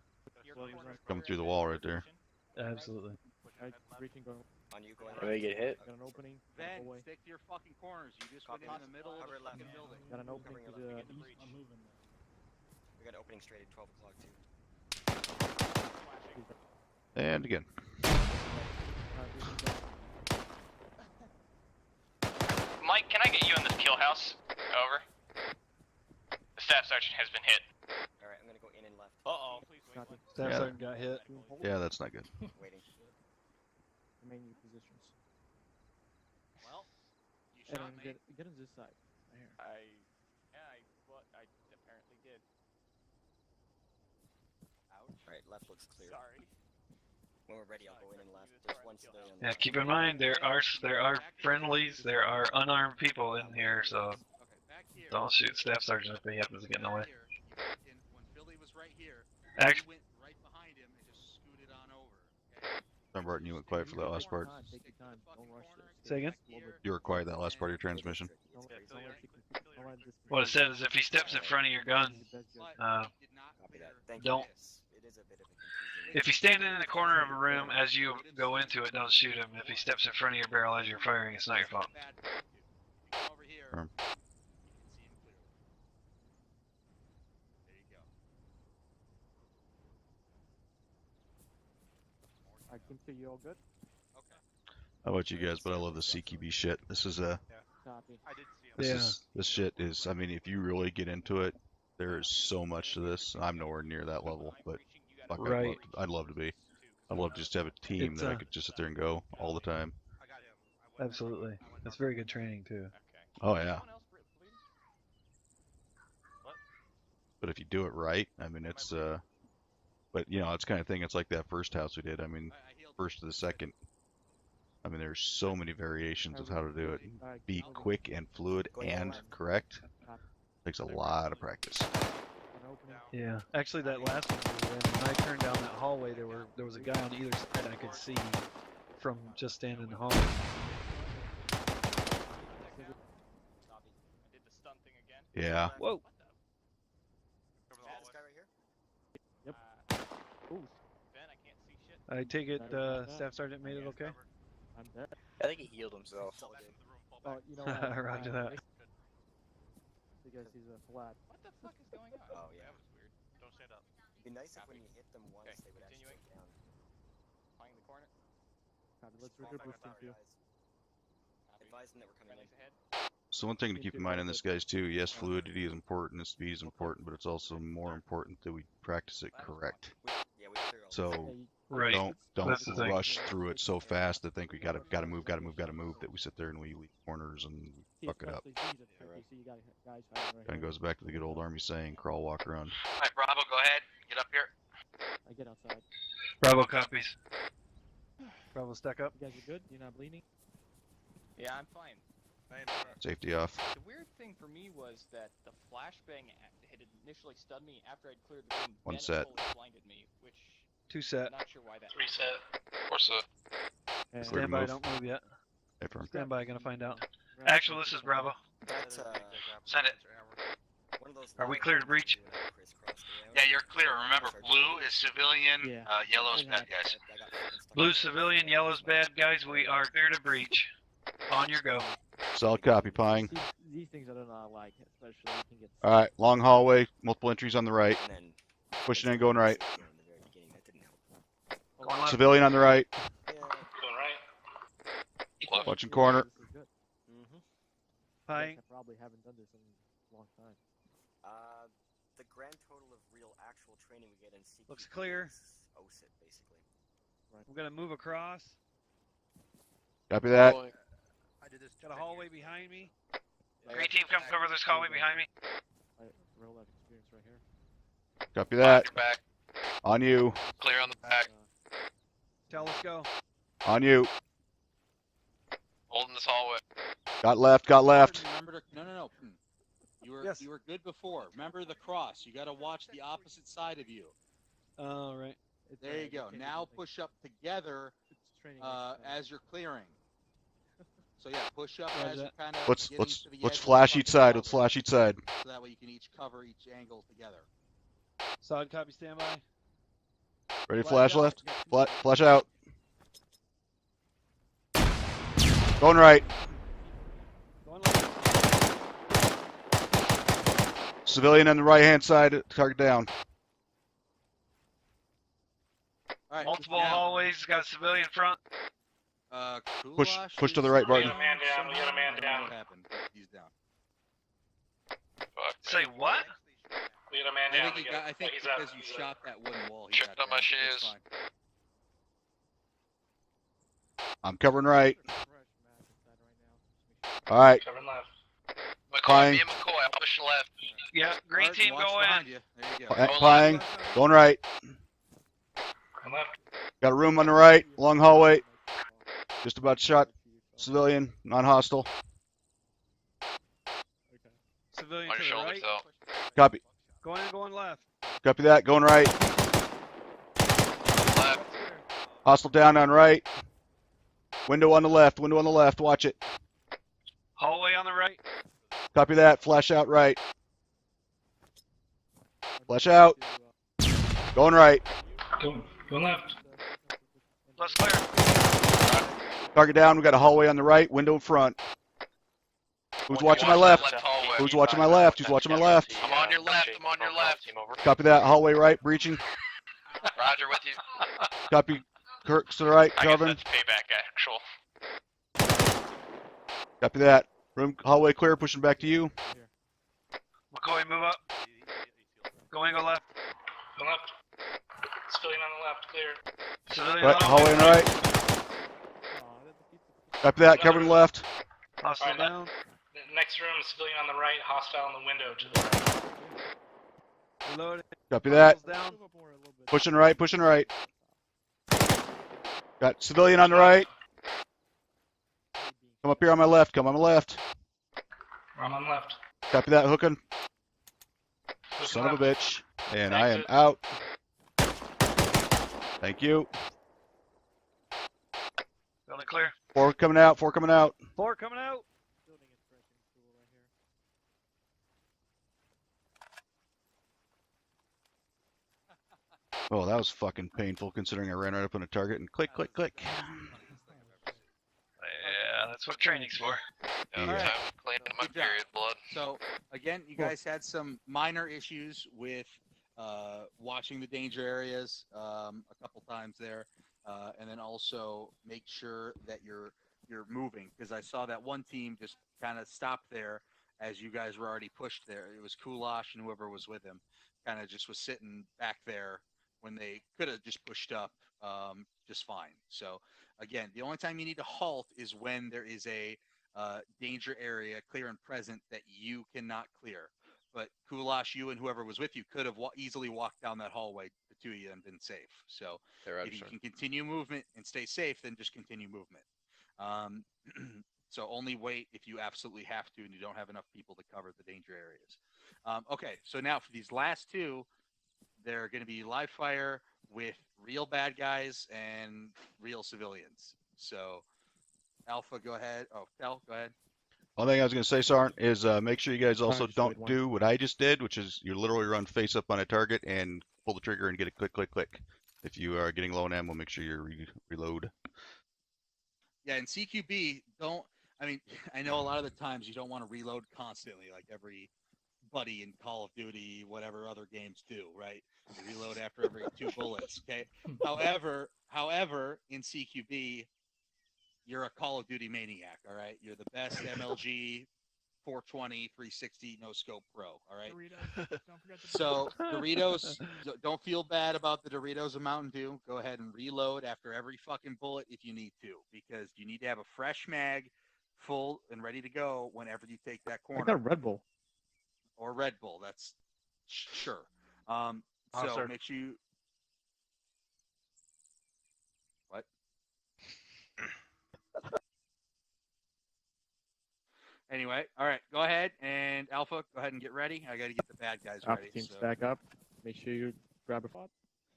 Your Floating corner right. is Coming clear through the as wall a right there. position. Absolutely. Alright, breaching, go. On you, going Do I get hit? Got an opening. Ben, Hallway. stick to your fucking corners. You just went Copy. in the middle of Cover the left. fucking building. Got an opening to Covering the your east. We got an opening straight at 12 o'clock, too. And again. Breaching down. Mike, can I get you in this kill house? Over. The staff sergeant has been hit. Alright, I'm gonna go in and left. Uh-oh. Copy. Staff Yeah. sergeant got hit. Doing hold. Yeah, that's not good. Waiting. Remain in your positions. Well, you And shot then me. get on this side. Right here. I apparently did. Ouch. Alright, left looks clear. Sorry. When we're ready, I'll go in and left. There's one civilian. Yeah, keep in mind there are friendlies, there are unarmed people in here, so Okay, back here. don't shoot staff sergeant if he happens to get in the way. Here, you went in when Philly was right here. Act- You went right behind him and just scooted on over. Okay? Remember, Barton, you went quiet for that last part. Take your time. Don't rush this. Say again? You were quiet that last part of your transmission. Don't let this What it says is if he steps in front of your gun, Copy that. Thank Don't- you. It is a bit of a confusing. if he's standing in the corner of a room as you go into it, don't shoot him. If he steps in front of your barrel as you're firing, it's not your fault. Over here. Firm. You can see him clearly. There you go. I can see you all good. Okay. How about you guys? But I love the CQB shit. This is Copy. I did see him. this shit is. I mean, if you really get into it, there is so much to this. I'm nowhere near that level, but fuck, Right. I'd love to be. I'd love to just have a team It's, that I could just sit there and go all the time. I got him. I went Absolutely. That's very good training, too. Okay. Oh yeah. Someone else bleeding? But if you do it right, I mean, it's but you know, it's kind of thing. It's like that first house we did. I mean, I healed. first to the second. I mean, there's so many variations of how to do it. Alright, Be hold it. quick and fluid and correct. Takes a lot of practice. An opening. Yeah. Actually, that last one we were in, when I turned down that hallway, there was a guy on either side I could see from just standing in the hallway. I did the stun thing again. Yeah. Whoa. What the? over the This hallway. guy right here? Yep. Ooh, Ben, I can't see shit. I take it Staff Sergeant made it okay? I'm dead. I think he healed himself. It's all good. Oh, you know what? Roger that. Because he's a flat. What the fuck is going on? Oh, yeah. That was weird. Don't stand up. It'd be nice if when you hit them once, Okay, they would actually continuing. stay down. Playing the corner. Copy. Let's Fall regroup back with on team 2. guys. Copy. Advise them that we're coming in. Friendlies ahead. So one thing to keep in mind in this, guys, too. Yes, fluidity is important, and speed is important, but it's also more important that we practice it correct. Yeah, we clear all So Right. don't That's the thing. rush through it so fast to think we gotta move that we sit there and we leave corners and we fuck it up. Kind of goes back to the good old Army saying, crawl, walk, run. Alright, Bravo, go ahead. Get up here. I get outside. Bravo copies. Bravo, stack up. You guys are good? You're not bleeding? Yeah, I'm fine. Safety off. The weird thing for me was that the flashbang had initially stunned me after I'd cleared the room. One then set. It fully blinded me, which 2 set. I'm not sure why that. Reset. What's up? And Clear to Stand by, move. don't move yet. Hey, firm. Stand by, gonna find out. Actual, this is Bravo. That, Send it. one of those Are we lines clear to breach? crisscrossed around. Yeah, you're clear. Remember, blue is civilian, Yeah. yellow is bad guys. I got fucking stuck Blue in civilian, yellow's bad guys. We are clear to breach. On your go. Solid copy, Pying. See, these things I do not like, especially you can get. All right, long hallway, multiple entries on the right. and then Pushing in, going right. in the very beginning, that didn't help. Going left. Civilian on the right. Yeah. Going right. Watching corner. This is good. Mm-hmm. Pying. I probably haven't done this in a long time. The grand total of real actual training we get in CQB Looks clear. is OSIT, basically. We're gonna move across. Copy that. I did this. Got a hallway behind me. Green team, come cover this hallway behind me. Real life experience right here. Copy that. Your back. On you. Clear on the back. Tell us go. On you. Holding this hallway. Got left. Got left. Remember to, no. Yes. You were good before. Remember the cross. You got to watch the opposite side of you. All right. There you go. Now push up together as you're clearing. So yeah, push up as you kind of. Let's flash each side. Let's flash each side. So that way you can each cover each angle together. Solid copy. Standby. Ready to flash left? Flash out. Going right. Going left. Civilian on the right hand side. Target down. All right. Multiple hallways, got a civilian front. Push to the right, Barton. We got a man down. We got a man I don't know down. what happened, but he's down. Fuck. Say what? We got a man I down. think, I think he's up. because you He's shot that wooden wall. He Checked got on my down. It's shoes. fine. I'm covering right. All right. Covering left. Pying. McCoy, me and McCoy, I'll push left. Yeah, green Art, team watch go behind in. you. There you go. Pying. Going right. Come left. Got a room on the right. Long hallway. Just about shot. Civilian. Non-hostile. Civilian On to your the shoulders, right. though. Copy. Going in. Going left. Copy that. Going right. Left. Hostile down on right. Window on the left. Window on the left. Watch it. Hallway on the right. Copy that. Flash out right. Flash out. Going right. Going left. Let's clear. Target down. We got a hallway on the right. Window in front. Who's watching my left? Hallway. Who's watching my left? Who's watching my left? I'm on your left. I'm on your left. Copy that. Hallway right. Breaching. Roger with you. Copy. Kirk's to the right. I guess Covering. that's payback, actual. Copy that. Room hallway clear. Pushing back to you. McCoy, move up. Go left. Go left. Civilian on the left, clear. Civilian Right. Hallway on the right. Copy that. Covering left. Hostile Alright, down. Next room, civilian on the right, hostile in the window to the right. Reloading. Copy that. Hostiles down. Pushing right. Pushing right. Got civilian on the right. Come up here on my left. Come on my left. I'm on left. Copy that. Hooking. Push Son of a left. bitch. And I am out. Thank you. Building clear. 4 coming out. 4 coming out. 4 coming out. Oh, that was fucking painful considering I ran right up on a target and click, click, click. Yeah, that's what training's for. Yeah, Yeah. time to clean up my Good job. period blood. So again, you guys had some minor issues with watching the danger areas a couple times there, and then also make sure that you're moving, because I saw that one team just kind of stopped there as you guys were already pushed there. It was Kulash and whoever was with him, kind of just was sitting back there when they could have just pushed up just fine. So again, the only time you need to halt is when there is a danger area clear and present that you cannot clear. But Kulash, you and whoever was with you could have easily walked down that hallway, the two of you, and been safe. So if you can continue movement and stay safe, then just continue movement. So only wait if you absolutely have to and you don't have enough people to cover the danger areas. Okay, so now for these last two, they're going to be live fire with real bad guys and real civilians. So Alpha, go ahead. Oh, Tel, go ahead. One thing I was going to say, Sarn, is make sure you guys also just wait don't one. do what I just did, which is you literally run face up on a target and pull the trigger and get a click, click, click. If you are getting low on ammo, make sure you reload. Yeah, in CQB, don't. I mean, I know a lot of the times you don't want to reload constantly, like every buddy in Call of Duty, whatever other games do, right? You reload after every 2 bullets. Okay. However, in CQB, you're a Call of Duty maniac. All right, you're the best MLG 420 360 no scope pro. All right. Doritos. Don't forget the So Doritos, don't feel bad about the Doritos and Mountain Dew. Go ahead and reload after every fucking bullet if you need to, because you need to have a fresh mag, full and ready to go whenever you take that I corner. got a Red Bull. Or Red Bull. That's sure. So Officer. make sure you. What? Anyway, all right. Go ahead and Alpha. Go ahead and get ready. I got to get the bad guys Alpha ready. team, So. stack up. Make sure you grab a fob.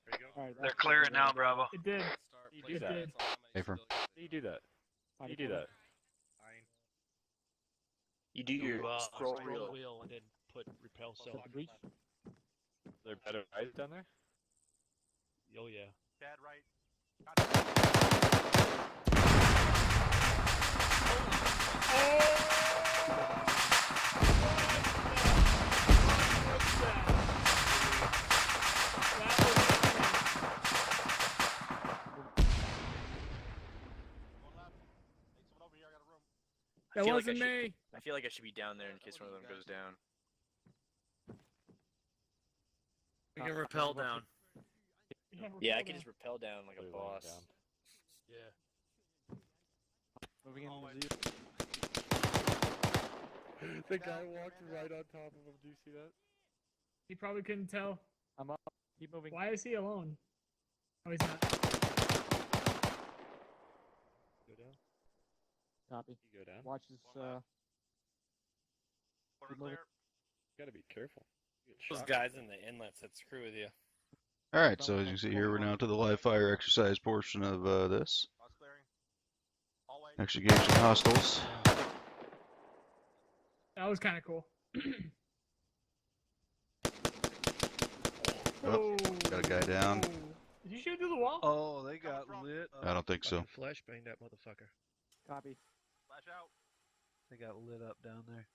There you go. All right, They're clearing now, Bravo. It did. You It did. Hey, firm. You do that. You do that. You do your scroll wheel. wheel and then put repel Set the breach. There better guys down there? Oh yeah. Dad, right. That wasn't me. I feel like I should be down there in case one of them goes down. We can rappel down. Yeah, I can just rappel down like a boss. Yeah. Moving in the Z. The guy walked right on top of him. Do you see that? He probably couldn't tell. I'm up. Keep moving. Why is he alone? Oh, he's not. Go down. Copy. You go down. Watch this. Keep moving. Gotta be careful. You get Those shot. guys in the inlets that screw with you. All right, so as you can see here, we're now to the live fire exercise portion of this. Next, engage the hostiles. That was kind of cool. Oh, got a guy down. Did you shoot through the wall? Oh, they got lit. I don't think so. Flashbang that motherfucker. Copy. Flash out. They got lit up down there.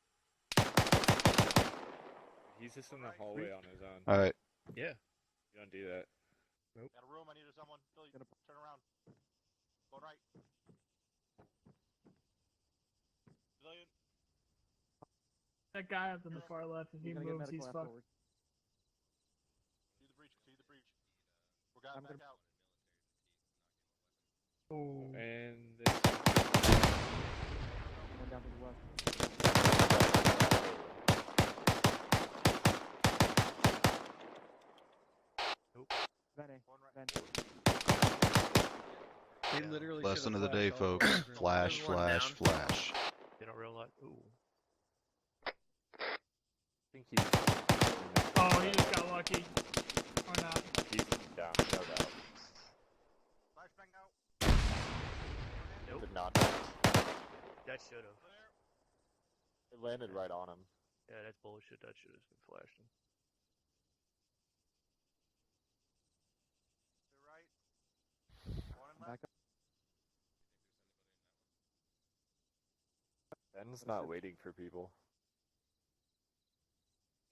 He's just in the hallway on his own. All right. Yeah. You don't do that. Nope. Got a room. I need someone. Billy, turn around. Go right. Civilian. That guy up in the far left, if he We're gonna get moves, he's medical fucked. afterwards. See the breach. See the breach. We're going I'm back gonna- out. Oh. And One down to the left. Vene. They literally Lesson should've of the day, flashed all folks. over him. Flash, There's one flash, down. flash. You don't realize. Ooh. I think he's. Oh, he just got lucky. Or not. He's down. No doubt. Flashbang out. Nope. Did not. That should have. It landed right on him. Yeah, that's bullshit. That should have been flashed him. Back up. Ben's not waiting for people.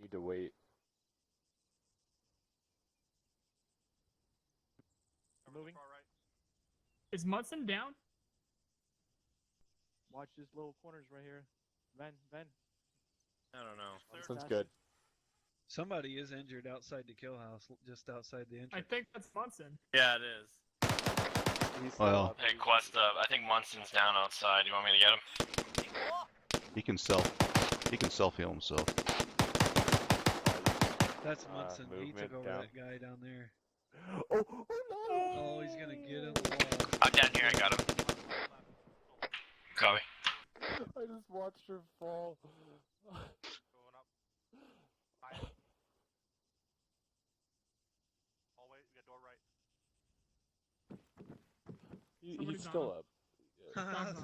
Need to wait. Moving. Is Munson down? Watch these little corners right here. Ven. I don't know. Sounds good. Somebody is injured outside the kill house, just outside the entrance. I think that's Munson. Yeah, it is. He's still Well. up. Hey, Quest up. I think Munson's down outside. You want me to get him? He can self heal himself. That's Munson. He took movement over down. that guy down there. Oh no! Oh, he's gonna get him. Wall. I'm down here. I got him. Copy. I just watched her fall. Going up. Hallway. We got door right. He's Somebody's still on. up.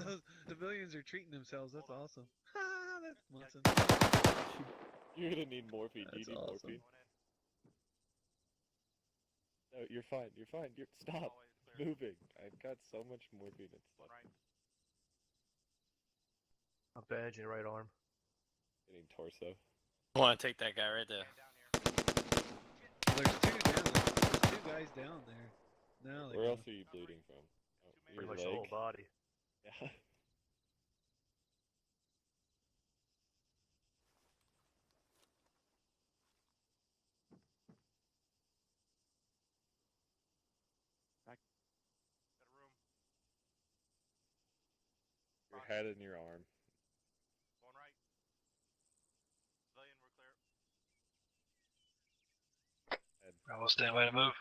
those, Civilians are treating themselves. That's awesome. That's Munson. You're gonna need morphine. Do you That's need awesome. morphine? No, you're fine. You're fine. Stop moving. I've got so much morphine and stuff. A badge in your right arm. Getting torso. I want to take that guy right there. There's two down there. There's two guys down there. No, Where else are you bleeding from? Oh, your Pretty much leg? the whole body. Yeah. Your head and your arm. Bravo, stand by to move.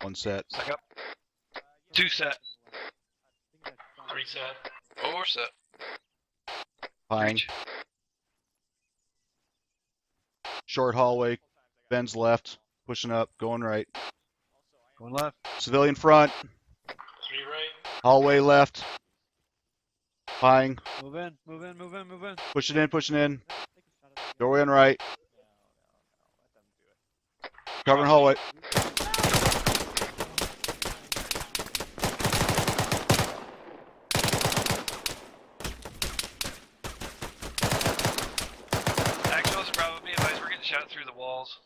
One set. Back up. 2 set. 3 set. 4 set. Pine. Short hallway. Ben's left. Pushing up. Going right. Going left. Civilian front. 3 right. Hallway left. Pine. Move in. Move in. Move in. Move in. Pushing in. Pushing in. Doorway on right. Covering hallway. Actuals and Bravo, be advised, we're getting shot through the walls.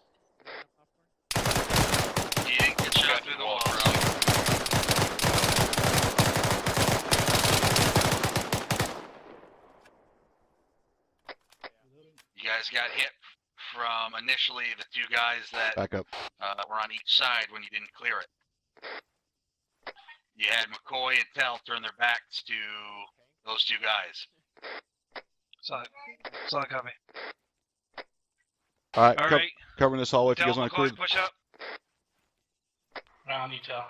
You didn't get shot through the wall, bro. You guys got hit from initially the 2 guys that Back up. were on each side when you didn't clear it. You had McCoy and Tell turn their backs to those 2 guys. Solid. Solid copy. All right. Alright. Covering this hallway if you Tell guys want to McCoy, clear. push up. Round you tell.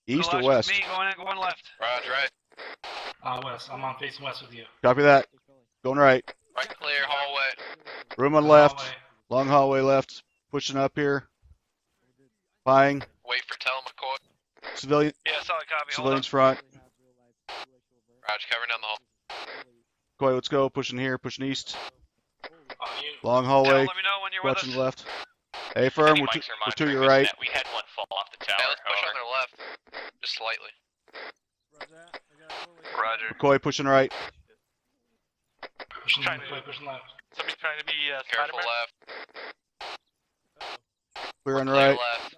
East or Go west? Me, going left. Roger, right. West. I'm on facing west with you. Copy that. Going right. Right clear, hallway. Room on left. Hallway. Long hallway left. Pushing up here. Pine. Wait for Tell McCoy. Civilian. Yeah, solid copy. Hold Civilians up. front. Roger, covering down the hall. Coy, let's go. Pushing here. Pushing east. On you. Long Tell, hallway. let me know when you're with Watching us. the left. Hey, firm. We're to your right. We had one fall off the tower. Yeah, let's push on their left. Just slightly. Roger. McCoy pushing right. Pushing left. Pushing left. Somebody's trying to be careful left. Clear on Clear right. left.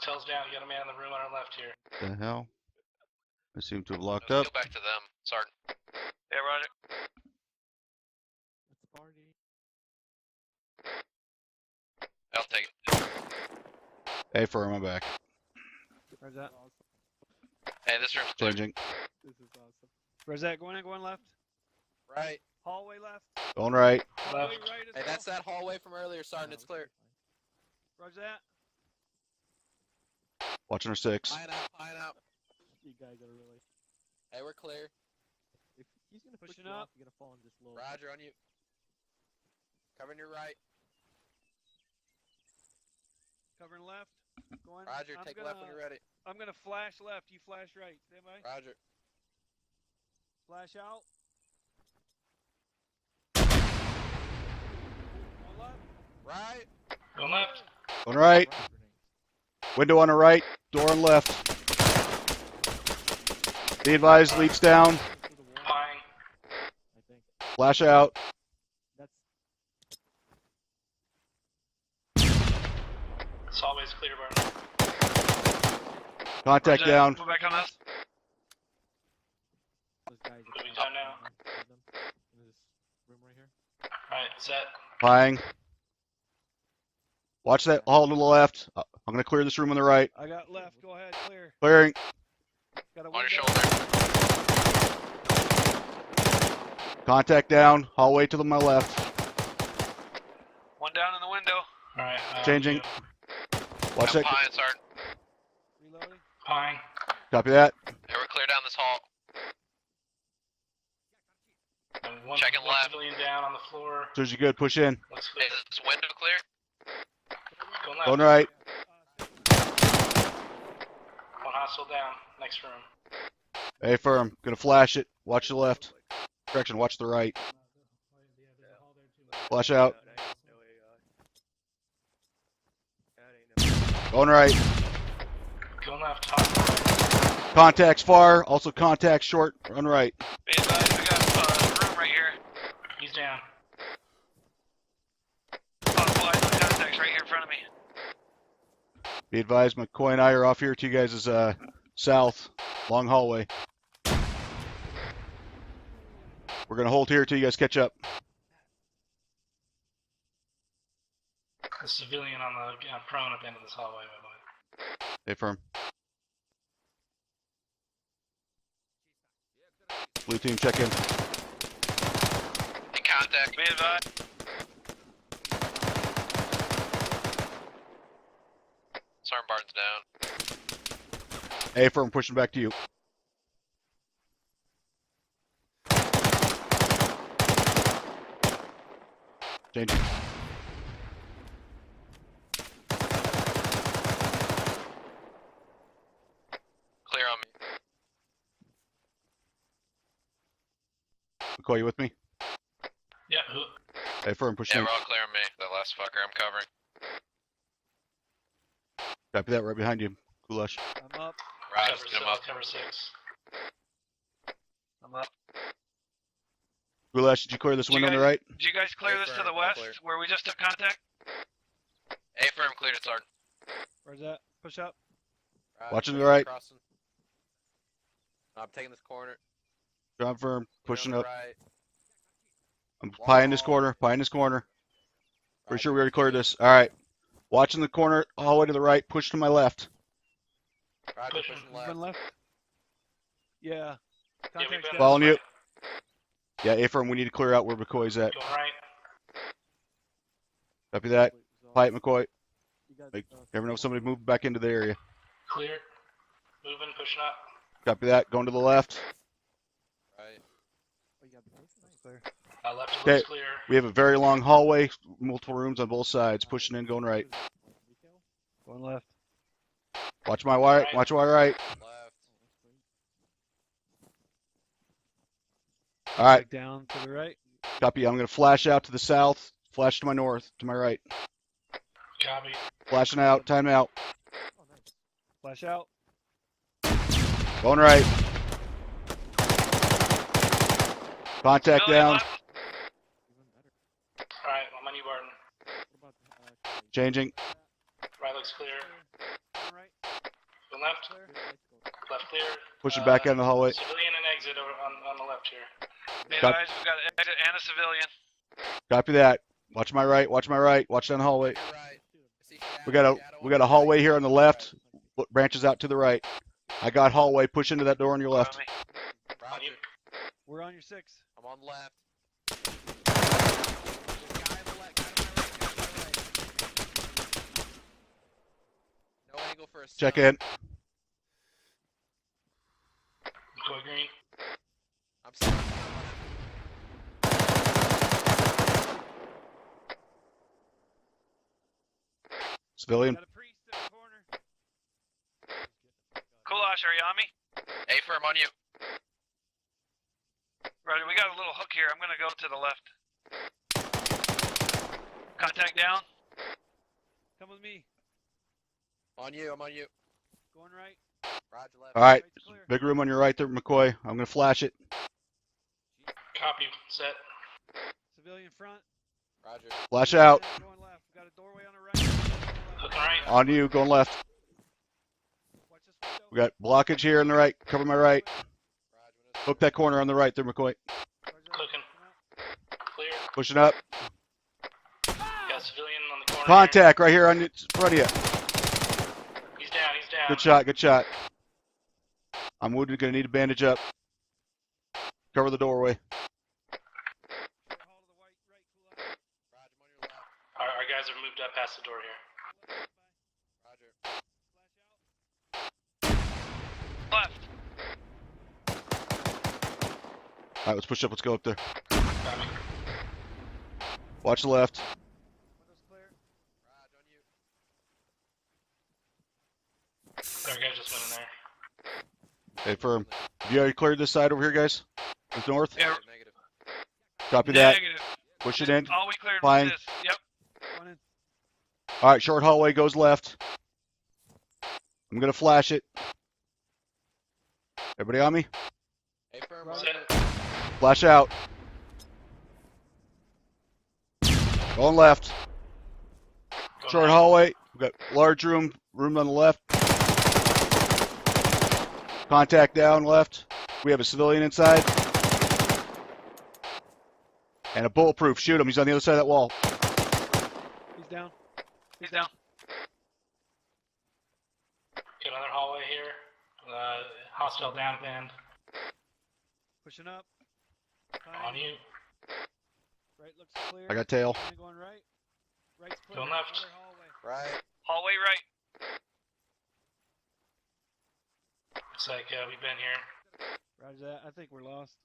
Tell's down. You got a man in the room on our left here. The hell? I seem to have locked Let's up. go back to them, Sergeant. Yeah, Roger. I'll take it. Hey, firm. I'm back. Where's that? Hey, this room's clear. Changing. This is awesome. Where's that? Going in, going left. Right. Hallway left. Going right. Hallway Left. right as Hey, well. that's that hallway from earlier, Sergeant. It's clear. Roger that. Watching our 6. Pine out. Pine out. You guys are really. Hey, we're clear. If he's gonna push Pushing you up. off, you're gonna fall in this low. Roger on you. Covering your right. Covering left. Going. Roger, I'm take gonna, left when you're ready. I'm gonna flash left. You flash right. Stand by. Roger. Flash out. Going left. Right. Going left. Going right. Window on the right. Door on left. Be advised, leaks down. Pine. I think Flash out. that's This hallway's clear, bro. Contact Roger. down. Move back on us. those guys. What we done now? In this room right here. Alright, set. Pine. Watch that hall to the left. I'm going to clear this room on the right. I got left. Go ahead. Clear. Clearing. Got a On your window. shoulder. Contact down. Hallway to my left. One down in the window. Alright. Changing. Watch I'm that. Pine, Sergeant. Reloading. Pine. Copy that. Hey, we're clear down this hall. And one Checking left. civilian down on the floor. So as you good, push in. Looks Hey, clear. is this window clear? left. Going right. One hostile down. Next room. Hey, firm. Gonna flash it. Watch the left. Correction, watch the right. Flash out. Going right. Going left. Hostile. Contacts far. Also contacts short. Run right. Be advised, we got a room right here. He's down. Possible eyes on contacts right here in front of me. Be advised, McCoy and I are off here to you guys' south. Long hallway. We're gonna hold here till you guys catch up. A civilian on the prone at the end of this hallway, by the way. Hey, firm. Blue team, check in. In contact. Be advised. Sergeant Barton's down. Hey, firm, pushing back to you. Change. Clear on me. McCoy, you with me? Yeah, who? Hey, firm, pushing Yeah, in. we're all clear on me. That last fucker I'm covering. Copy that, right behind you. Goulash. I'm up. Rise, Cover get him six, up. cover 6. I'm up. Goulash, did you clear this Did you window on the guys- right? Did you guys clear Hey, this to firm, the I'm west, clear. where we just took contact? A firm cleared it, Sergeant. Where's that? Push up. Watching the pushing right. crossing. I'm taking this corner. Drop firm, pushing on up. the right. I'm pie in this corner, pie in this corner. Pretty sure we already cleared this. Alright. Watching the corner, all the way to the right, push to my left. Roger, Pushing. pushing Moving left. left. Yeah. Yeah, we've Contact's been down. Following this you. way. Yeah, A-firm, we need to clear out where McCoy's at. Going right. Copy that. Pipe McCoy. You guys, Like, never know if somebody moved back into the area. Clear. Moving, pushing up. Copy that. Going to the left. Right. oh, you got the case? Nice. Clear. Left Okay. looks clear. We have a very long hallway, multiple rooms on both sides. Pushing in, going right. Going left. Watch my right. Watch my right. Left. All right. Back down to the right. Copy. I'm going to flash out to the south. Flash to my north. To my right. Copy. Flashing out. Time out. Oh, nice. Flash out. Going right. Contact Civilian down. left. Even better. Alright, I'm on you, Barton. What about Changing. Right looks clear. Going right. Going left. Clear. Left clear. Pushing back out of the hallway. Civilian and exit over on the left here. Be Cop- advised, we've got an exit and a civilian. Copy that. Watch my right. Watch my right. Watch down the hallway. You're right. I see We shadow, got shadow a on the hallway right. here on the left. Branches out to the right. I got hallway. Push into that door on your left. On me. On you. Roger. We're on your 6. I'm on left. There's a guy on the left. Guy on my right. No angle for a Check stun. in. Go green. I'm stunned. Civilian. Got a priest in the corner. Kulash, are you on me? A firm on you. Roger, we got a little hook here. I'm gonna go to the left. Contact down. Come with me. On you. I'm on you. Going right. Roger left. All right. Right's clear. Big room on your right there, McCoy. I'm going to flash it. Copy. Set. Civilian front. Roger. Flash out. Going left. We got a doorway on the right. Going left. Looking right. On you. Going left. Watch this window. We got blockage here on the right. Cover my right. Roger. Hook that corner on the right there, McCoy. Roger. Clicking. Clear. Pushing up. Got civilian on the corner. Contact right here on in front of you. He's down. He's down. Good shot. Good shot. I'm wounded. Going to need a bandage up. Cover the doorway. Short haul to the right. Right. Cool out. Roger. I'm on your left. Our guys have moved up past the door here. Roger. Flash out. Left. All right. Let's push up. Let's go up there. Copy. Watch the left. Window's clear. Roger on you. Hey, firm. Have you already cleared this side over here, guys? With north? Yeah. Copy that. Negative. Push it in. All we cleared Flying. was this. Yep. One in. All right, short hallway goes left. I'm going to flash it. Everybody on me? Hey, firm. Roger. Flash out. Going left. Short hallway. We've got large room on the left. Contact down left. We have a civilian inside. And a bulletproof. Shoot him. He's on the other side of that wall. He's down. He's down. Get another hallway here. Hostile down band. Pushing up. On you. Right looks clear. I got tail. Only going right. Right's clear. Going left. Another hallway. Right. Hallway right. Looks like we've been here. Roger that. I think we're lost.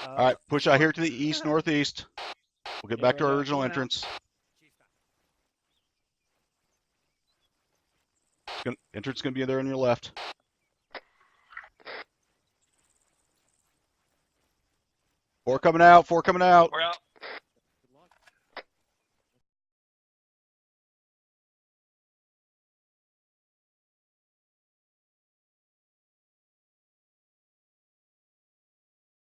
All right, push out here to the east, northeast. We'll get back to our original entrance. Entrance is going to be there on your left. Four coming out. We're out.